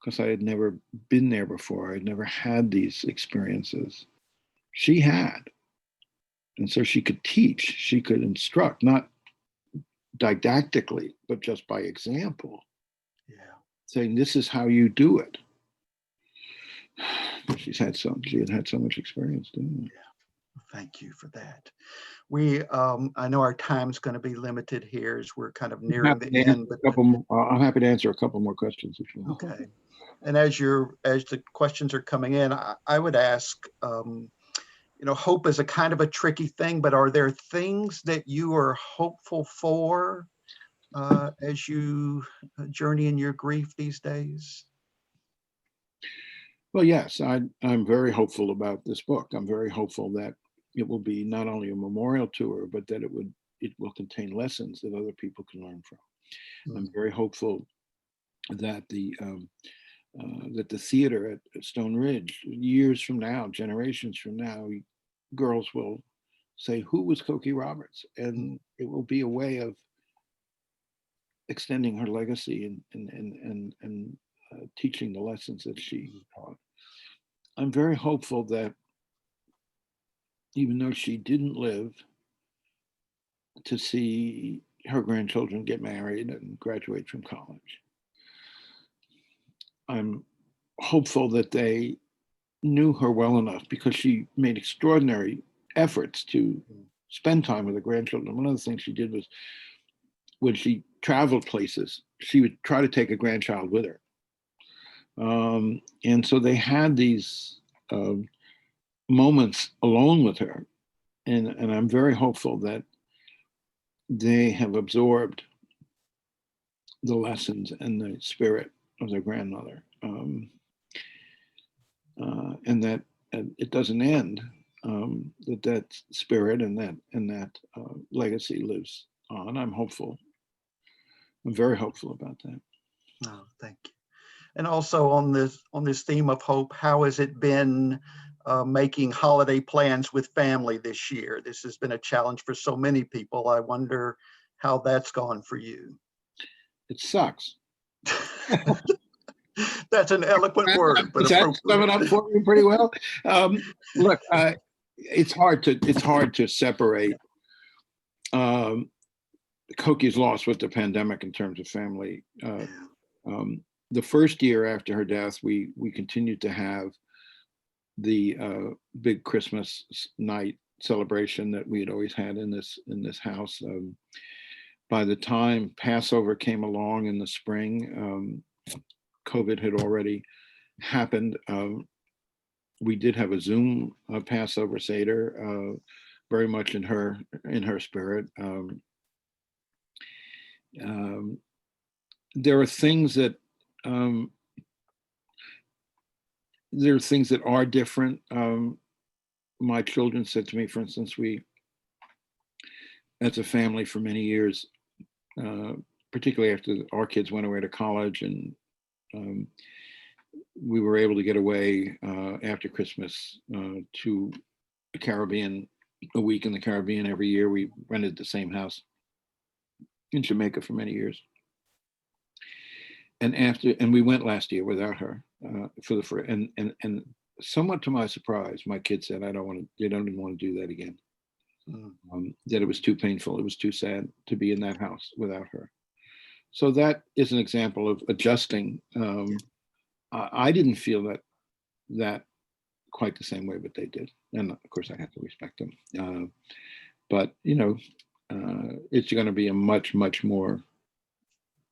because I had never been there before. I'd never had these experiences. She had. And so she could teach, she could instruct, not didactically, but just by example. Yeah. Saying, this is how you do it. She had so much experience doing it. Yeah. Thank you for that. I know our time's going to be limited here as we're kind of nearing the end. But I'm happy to answer a couple more questions if you want. Okay. And as the questions are coming in, I would ask, hope is a kind of a tricky thing, but are there things that you are hopeful for as you journey in your grief these days? Well, yes, I'm very hopeful about this book. I'm very hopeful that it will be not only a memorial to her, but that it will contain lessons that other people can learn from. Mm-hmm. I'm very hopeful that the theater at Stone Ridge, years from now, generations from now, girls will say, who was Cokie Roberts? And it will be a way of extending her legacy and teaching the lessons that she taught. I'm very hopeful that even though she didn't live to see her grandchildren get married and graduate from college, I'm hopeful that they knew her well enough, because she made extraordinary efforts to spend time with her grandchildren. One of the things she did was, when she traveled places, she would try to take a grandchild with her. And so they had these moments alone with her. And I'm very hopeful that they have absorbed the lessons and the spirit of their grandmother. And that it doesn't end, that spirit and that legacy lives on. I'm hopeful. I'm very hopeful about that. Oh, thank you. And also on this theme of hope, how has it been making holiday plans with family this year? This has been a challenge for so many people. I wonder how that's gone for you. It sucks. That's an eloquent word, but that sum it up for you pretty well. Look, it's hard to separate Cokie's loss with the pandemic in terms of family. The first year after her death, we continued to have the big Christmas night celebration that we had always had in this house. By the time Passover came along in the spring, COVID had already happened. We did have a Zoom Passover Seder, very much in her spirit. There are things that are different. My children said to me, for instance, we, as a family for many years, particularly after our kids went away to college, and we were able to get away after Christmas to the Caribbean, a week in the Caribbean every year. We rented the same house in Jamaica for many years. And we went last year without her and somewhat to my surprise, my kids said, they don't even want to do that again. That it was too painful. It was too sad to be in that house without her. So that is an example of adjusting. I didn't feel that quite the same way, but they did. And of course I have to respect them. But it's going to be a much, much more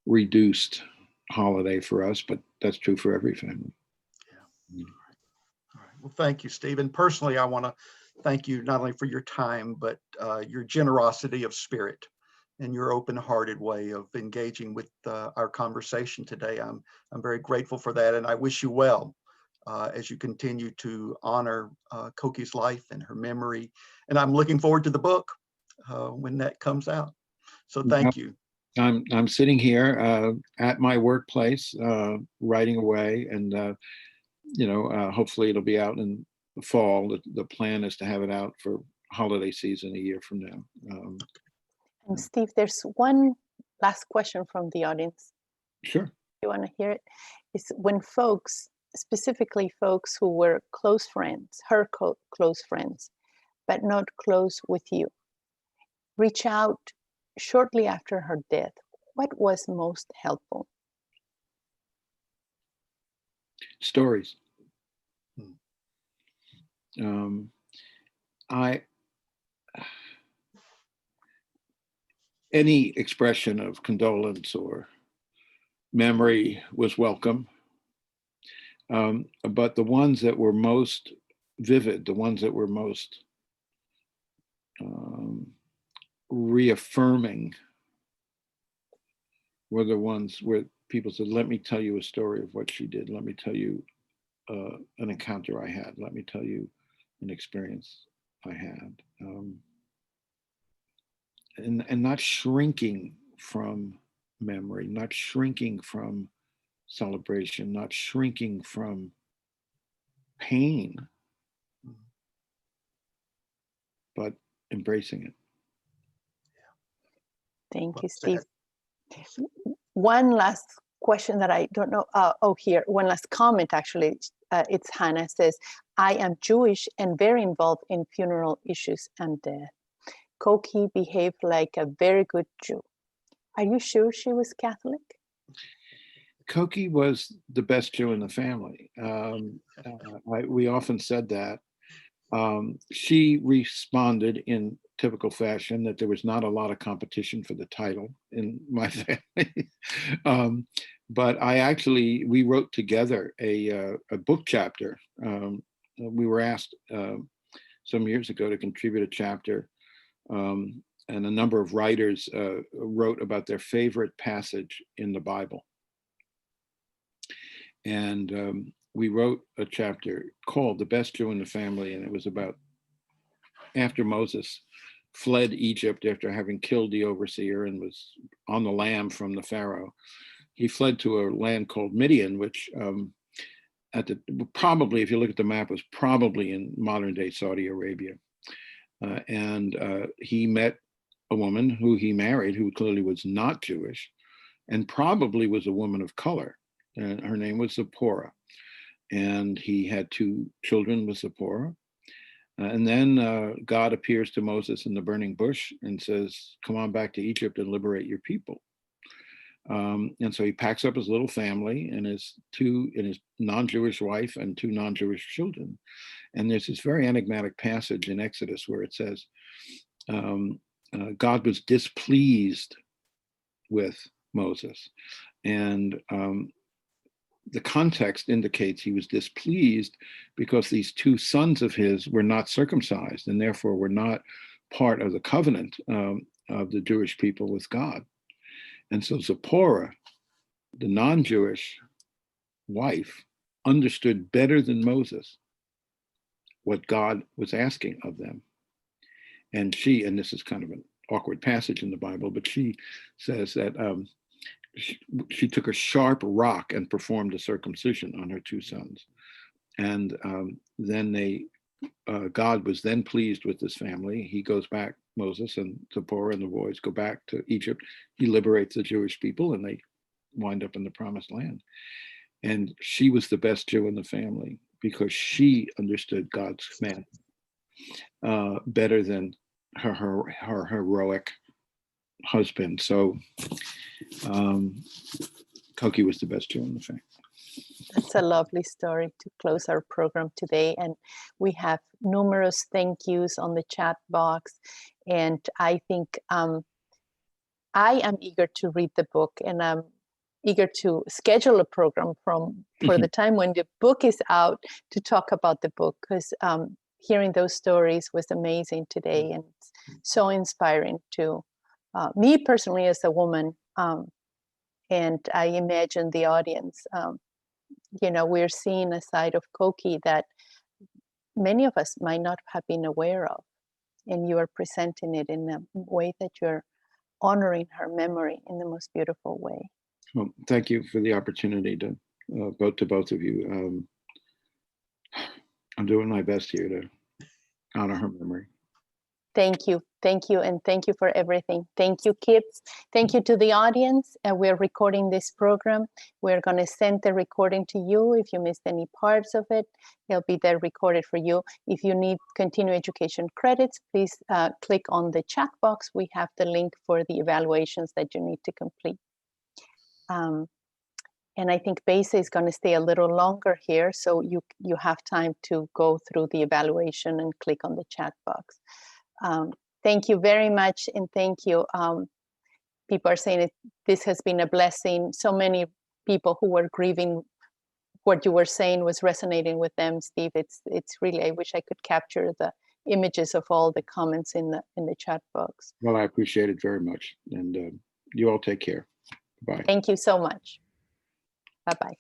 reduced holiday for us, but that's true for every family. Yeah. All right. Well, thank you, Steve. And personally, I want to thank you not only for your time, but your generosity of spirit and your open-hearted way of engaging with our conversation today. I'm very grateful for that, and I wish you well as you continue to honor Cokie's life and her memory. And I'm looking forward to the book when that comes out. So thank you. I'm sitting here at my workplace, writing away, and hopefully it'll be out in the fall. The plan is to have it out for holiday season a year from now. And Steve, there's one last question from the audience. Sure. You want to hear it? It's when folks, specifically folks who were close friends, her close friends, but not close with you, reach out shortly after her death. What was most helpful? Stories. Hmm. Any expression of condolence or memory was welcome. But the ones that were most vivid, the ones that were most reaffirming, were the ones where people said, let me tell you a story of what she did. Let me tell you an encounter I had. Let me tell you an experience I had. And not shrinking from memory, not shrinking from celebration, not shrinking from pain, but embracing it. Thank you, Steve. One last question that I don't know. Here, one last comment, actually. It's Hannah says, I am Jewish and very involved in funeral issues and death. Cokie behaved like a very good Jew. Are you sure she was Catholic? Cokie was the best Jew in the family. We often said that. She responded in typical fashion that there was not a lot of competition for the title in my family. But we wrote together a book chapter. We were asked some years ago to contribute a chapter, and a number of writers wrote about their favorite passage in the Bible. And we wrote a chapter called The Best Jew in the Family, and it was about after Moses fled Egypt after having killed the overseer and was on the lam from the Pharaoh. He fled to a land called Midian, which probably, if you look at the map, was probably in modern day Saudi Arabia. And he met a woman who he married, who clearly was not Jewish, and probably was a woman of color. And her name was Zipporah. And he had 2 children with Zipporah. And then God appears to Moses in the burning bush and says, come on back to Egypt and liberate your people. And so he packs up his little family and his non-Jewish wife and 2 non-Jewish children. And there's this very enigmatic passage in Exodus where it says, God was displeased with Moses. And the context indicates he was displeased because these 2 sons of his were not circumcised and therefore were not part of the covenant of the Jewish people with God. And so Zipporah, the non-Jewish wife, understood better than Moses what God was asking of them. And this is kind of an awkward passage in the Bible, but she says that she took a sharp rock and performed a circumcision on her 2 sons. And then God was then pleased with this family. He goes back, Moses and Zipporah and the boys go back to Egypt. He liberates the Jewish people and they wind up in the promised land. And she was the best Jew in the family because she understood God's command better than her heroic husband. So Cokie was the best Jew in the family. That's a lovely story to close our program today. And we have numerous thank yous on the chat box. And I think I am eager to read the book, and I'm eager to schedule a program for the time when the book is out to talk about the book, because hearing those stories was amazing today and so inspiring to me personally as a woman. And I imagine the audience. We're seeing a side of Cokie that many of us might not have been aware of, and you are presenting it in a way that you're honoring her memory in the most beautiful way. Well, thank you for the opportunity to both of you. I'm doing my best here to honor her memory. Thank you, and thank you for everything. Thank you, kids. Thank you to the audience. We're recording this program. We're going to send the recording to you. If you missed any parts of it, it'll be there recorded for you. If you need continuing education credits, please click on the chat box. We have the link for the evaluations that you need to complete. And I think BASA is going to stay a little longer here, so you have time to go through the evaluation and click on the chat box. Thank you very much, and thank you. People are saying this has been a blessing. So many people who were grieving what you were saying was resonating with them, Steve. It's really, I wish I could capture the images of all the comments in the chat box. Well, I appreciate it very much, and you all take care. Bye. Thank you so much. Bye-bye.